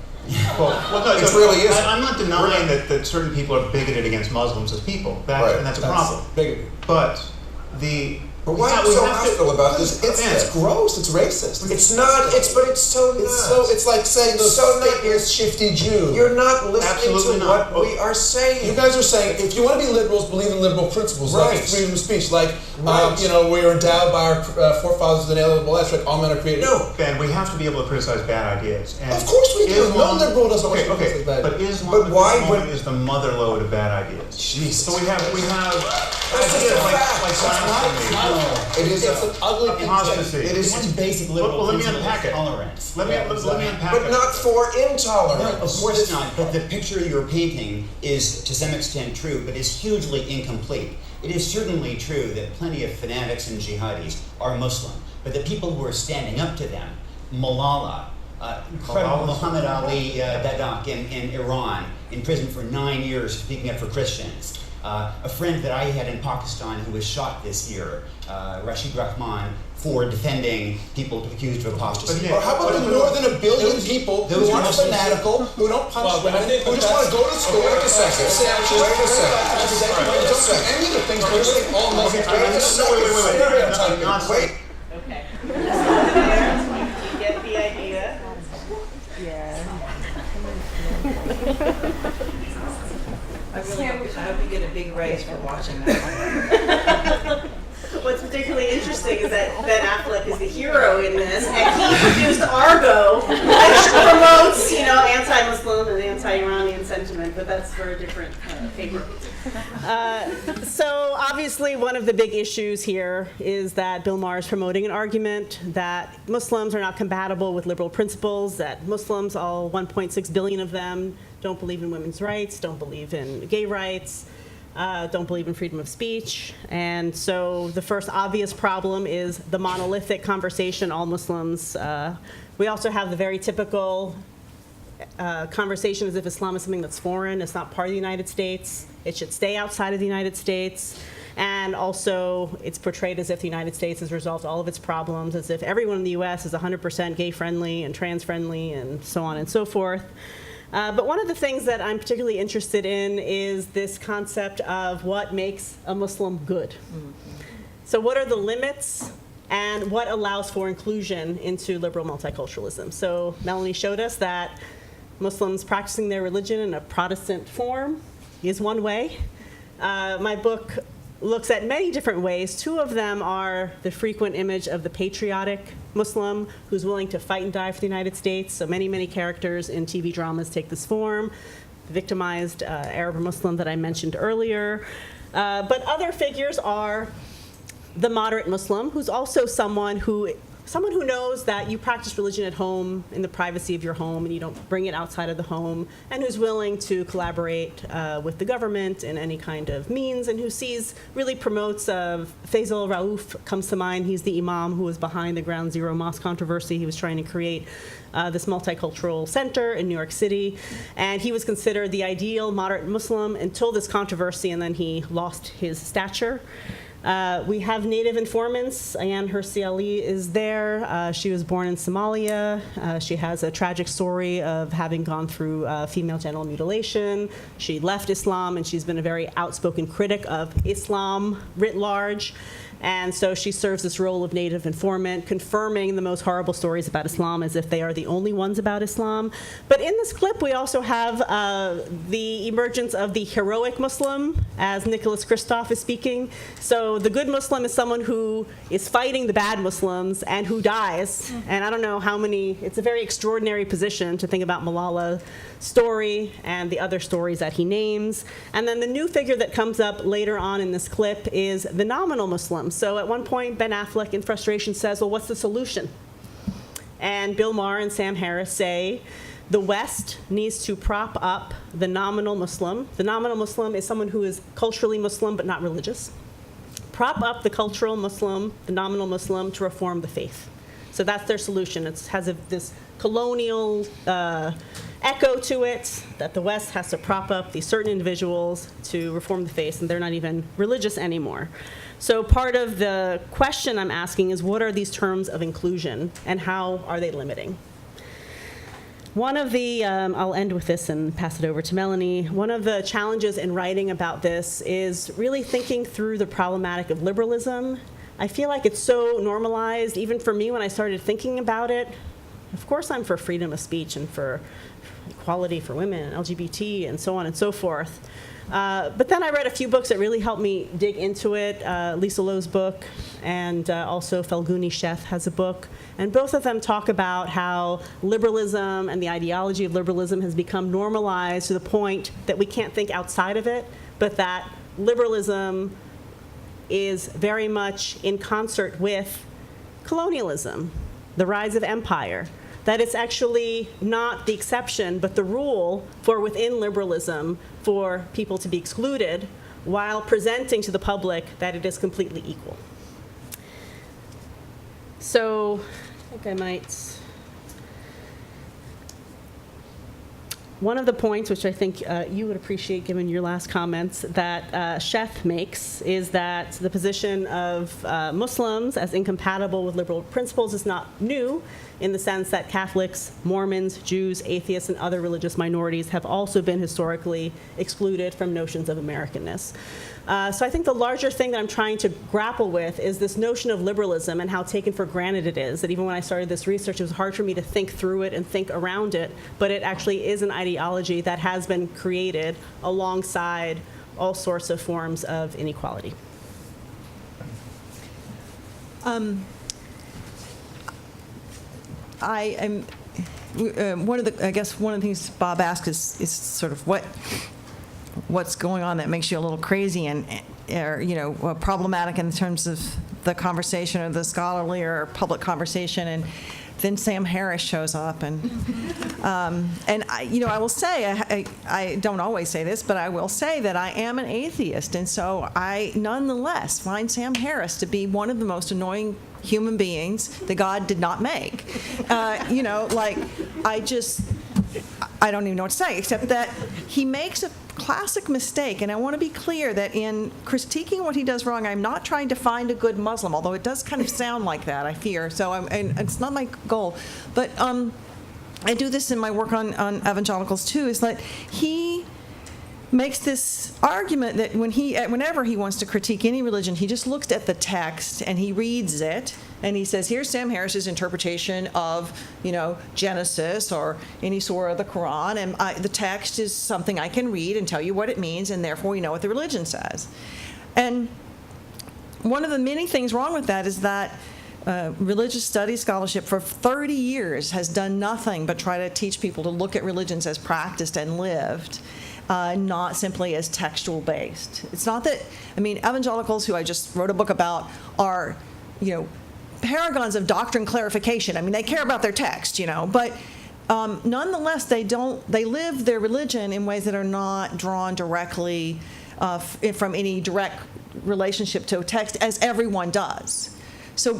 Well, no, it really is. I'm not denying that certain people are bigoted against Muslims as people, and that's a problem. Bigoted. But why are you so hostile about this? It's gross. It's racist. It's not. But it's so not. It's like saying the state is shifty Jew. You're not listening Absolutely to not. what we are saying. You guys are saying if you want to be liberals, believe in liberal principles, Right. like freedom of speech, like we are endowed by our forefathers with inalienable rights, like all men are created. No, Ben, we have to be able to criticize bad ideas. And of course we do. No liberal doesn't want to criticize bad ideas. ideas. But Islam is the mother lode of bad ideas. Jesus. So we have That's just a fact. Like blasphemy. It is an ugly apostasy. It is one basic liberal let me unpack it. Tolerance. Let me unpack But it. not for intolerance. No, of course not. But the picture you're painting is to some extent true, but is hugely incomplete. It is certainly true that plenty of fanatics and jihadis are Muslim, but the people who are standing up to them, Malala, incredible Muhammad Ali Dadak in Iran, in prison for 9 years speaking up for Christians. A friend that I had in Pakistan who was shot this year, Rashid Rahman, for defending people accused of apostasy. Or how about the more than a billion people who aren't fanatical, who don't punch women, who just want to go to school, Wait a second. Wait a second. don't do any of the things we're saying all Muslims. Wait. Okay. You get the idea. I hope you get a big raise for watching that. What's particularly interesting is that Ben Affleck is the hero in this, and he produced Argo, which promotes, anti-Muslim and anti-Iranian sentiment, but that's for a different paper. So obviously one of the big issues here is that Bill Maher is promoting an argument that Muslims are not compatible with liberal principles, that Muslims, all 1.6 billion of them, don't believe in women's rights, don't believe in gay rights, don't believe in freedom of speech. And so the first obvious problem is the monolithic conversation, all Muslims. We also have the very typical conversation as if Islam is something that's foreign. It's not part of the United States. It should stay outside of the United States. And also, it's portrayed as if the United States has resolved all of its problems, as if everyone in the U.S. is 100% gay-friendly and trans-friendly and so on and so forth. But one of the things that I'm particularly interested in is this concept of what makes a Muslim good. Mm-hmm. So what are the limits and what allows for inclusion into liberal multiculturalism? So Melani showed us that Muslims practicing their religion in a Protestant form is one way. My book looks at many different ways. Two of them are the frequent image of the patriotic Muslim who's willing to fight and die for the United States. So many, many characters in TV dramas take this form. The victimized Arab Muslim that I mentioned earlier. But other figures are the moderate Muslim, who's also someone who knows that you practice religion at home in the privacy of your home and you don't bring it outside of the home, and who's willing to collaborate with the government in any kind of means, and who really promotes Faisal Rauf comes to mind. He's the imam who was behind the Ground Zero Mosque controversy. He was trying to create this multicultural center in New York City, and he was considered the ideal moderate Muslim until this controversy, and then he lost his stature. We have Native informants. Ayan Hirsi Ali is there. She was born in Somalia. She has a tragic story of having gone through female genital mutilation. She left Islam, and she's been a very outspoken critic of Islam writ large. And so she serves this role of native informant, confirming the most horrible stories about Islam as if they are the only ones about Islam. But in this clip, we also have the emergence of the heroic Muslim, as Nicholas Kristof is speaking. So the good Muslim is someone who is fighting the bad Muslims and who dies. And I don't know how many, it's a very extraordinary position to think about Malala's story and the other stories that he names. And then the new figure that comes up later on in this clip is the nominal Muslim. So at one point, Ben Affleck in frustration says, well, what's the solution? And Bill Maher and Sam Harris say, the West needs to prop up the nominal Muslim. The nominal Muslim is someone who is culturally Muslim but not religious. Prop up the cultural Muslim, the nominal Muslim, to reform the faith. So that's their solution. It has this colonial echo to it, that the West has to prop up these certain individuals to reform the faith, and they're not even religious anymore. So part of the question I'm asking is, what are these terms of inclusion, and how are they limiting? One of the, I'll end with this and pass it over to Melani. One of the challenges in writing about this is really thinking through the problematic of liberalism. I feel like it's so normalized, even for me when I started thinking about it. Of course I'm for freedom of speech and for equality for women and LGBT and so on and so forth. But then I read a few books that really helped me dig into it. Lisa Lowe's book, and also Falguni Sheth has a book. And both of them talk about how liberalism and the ideology of liberalism has become normalized to the point that we can't think outside of it, but that liberalism is very much in concert with colonialism, the rise of empire. That it's actually not the exception, but the rule for within liberalism for people to be excluded while presenting to the public that it is completely equal. So I think I might... One of the points, which I think you would appreciate given your last comments, that Sheth makes is that the position of Muslims as incompatible with liberal principles is not new, in the sense that Catholics, Mormons, Jews, atheists, and other religious minorities have also been historically excluded from notions of Americanness. So I think the larger thing that I'm trying to grapple with is this notion of liberalism and how taken for granted it is. That even when I started this research, it was hard for me to think through it and think around it, but it actually is an ideology that has been created alongside all sorts of forms of inequality. I am one of the things Bob asked is sort of what's going on that makes you a little crazy and problematic in terms of the conversation or the scholarly or public conversation. And then Sam Harris shows up, and I will say, I don't always say this, but I will say that I am an atheist, and so I nonetheless find Sam Harris to be one of the most annoying human beings that God did not make. I don't even know what to say, except that he makes a classic mistake, and I want to be clear that in critiquing what he does wrong, I'm not trying to find a good Muslim, although it does kind of sound like that, I fear, and it's not my goal. But I do this in my work on evangelicals too, is that he makes this argument that whenever he wants to critique any religion, he just looks at the text and he reads it and he says, here's Sam Harris's interpretation of, Genesis or any surah of the Quran, and the text is something I can read and tell you what it means, and therefore we know what the religion says. And one of the many things wrong with that is that religious studies scholarship for 30 years has done nothing but try to teach people to look at religions as practiced and lived, not simply as textual based. It's not that, evangelicals, who I just wrote a book about, are, paragons of doctrine clarification. They care about their text, but nonetheless, they live their religion in ways that are not drawn directly from any direct relationship to a text, as everyone does. So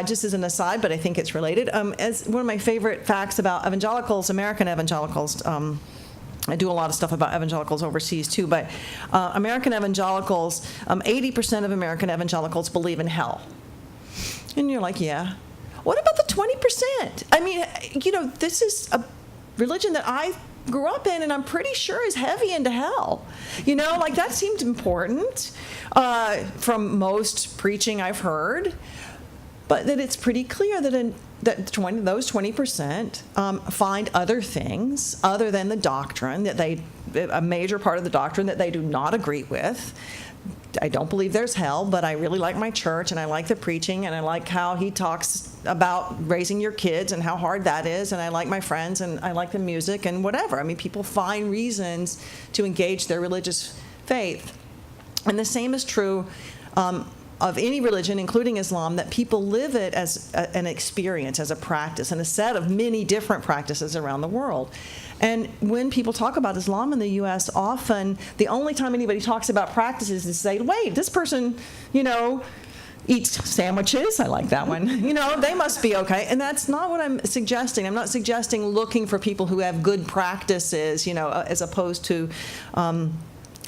just as an aside, but I think it's related, as one of my favorite facts about evangelicals, American evangelicals, I do a lot of stuff about evangelicals overseas too, but American evangelicals, 80% of American evangelicals believe in hell. And you're like, yeah. What about the 20%? I mean, this is a religion that I grew up in, and I'm pretty sure is heavy into hell. That seemed important from most preaching I've heard. But that it's pretty clear that those 20% find other things other than the doctrine, a major part of the doctrine that they do not agree with. I don't believe there's hell, but I really like my church, and I like the preaching, and I like how he talks about raising your kids and how hard that is, and I like my friends, and I like the music and whatever. I mean, people find reasons to engage their religious faith. And the same is true of any religion, including Islam, that people live it as an experience, as a practice, and a set of many different practices around the world. And when people talk about Islam in the U.S., often the only time anybody talks about practices is to say, wait, this person, eats sandwiches. I like that one. They must be okay. And that's not what I'm suggesting. I'm not suggesting looking for people who have good practices, as opposed to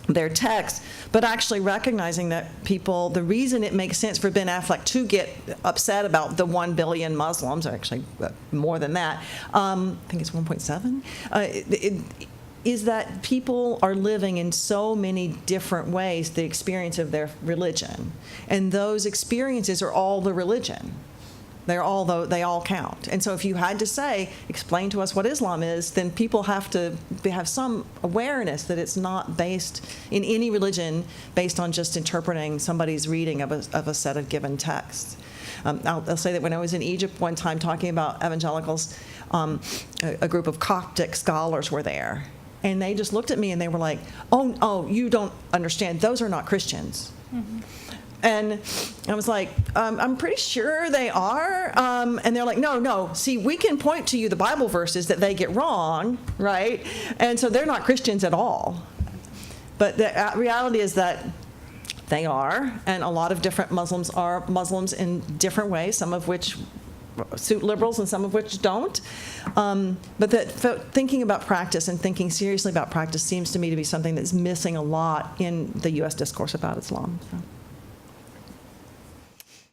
their text, but actually recognizing that the reason it makes sense for Ben Affleck to get upset about the 1 billion Muslims, or actually more than that, I think it's 1.7, is that people are living in so many different ways the experience of their religion. And those experiences are all the religion. They all count. And so if you had to say, explain to us what Islam is, then people have to have some awareness that it's not based in any religion based on just interpreting somebody's reading of a set of given texts. I'll say that when I was in Egypt one time talking about evangelicals, a group of Coptic scholars were there. And they just looked at me and they were like, oh, you don't understand. Those are not Christians. Mm-hmm. And I was like, I'm pretty sure they are. And they're like, no. See, we can point to you the Bible verses that they get wrong, right? And so they're not Christians at all. But the reality is that they are. And a lot of different Muslims are Muslims in different ways, some of which suit liberals and some of which don't. But thinking about practice and thinking seriously about practice seems to me to be something that's missing a lot in the U.S. discourse about Islam. So.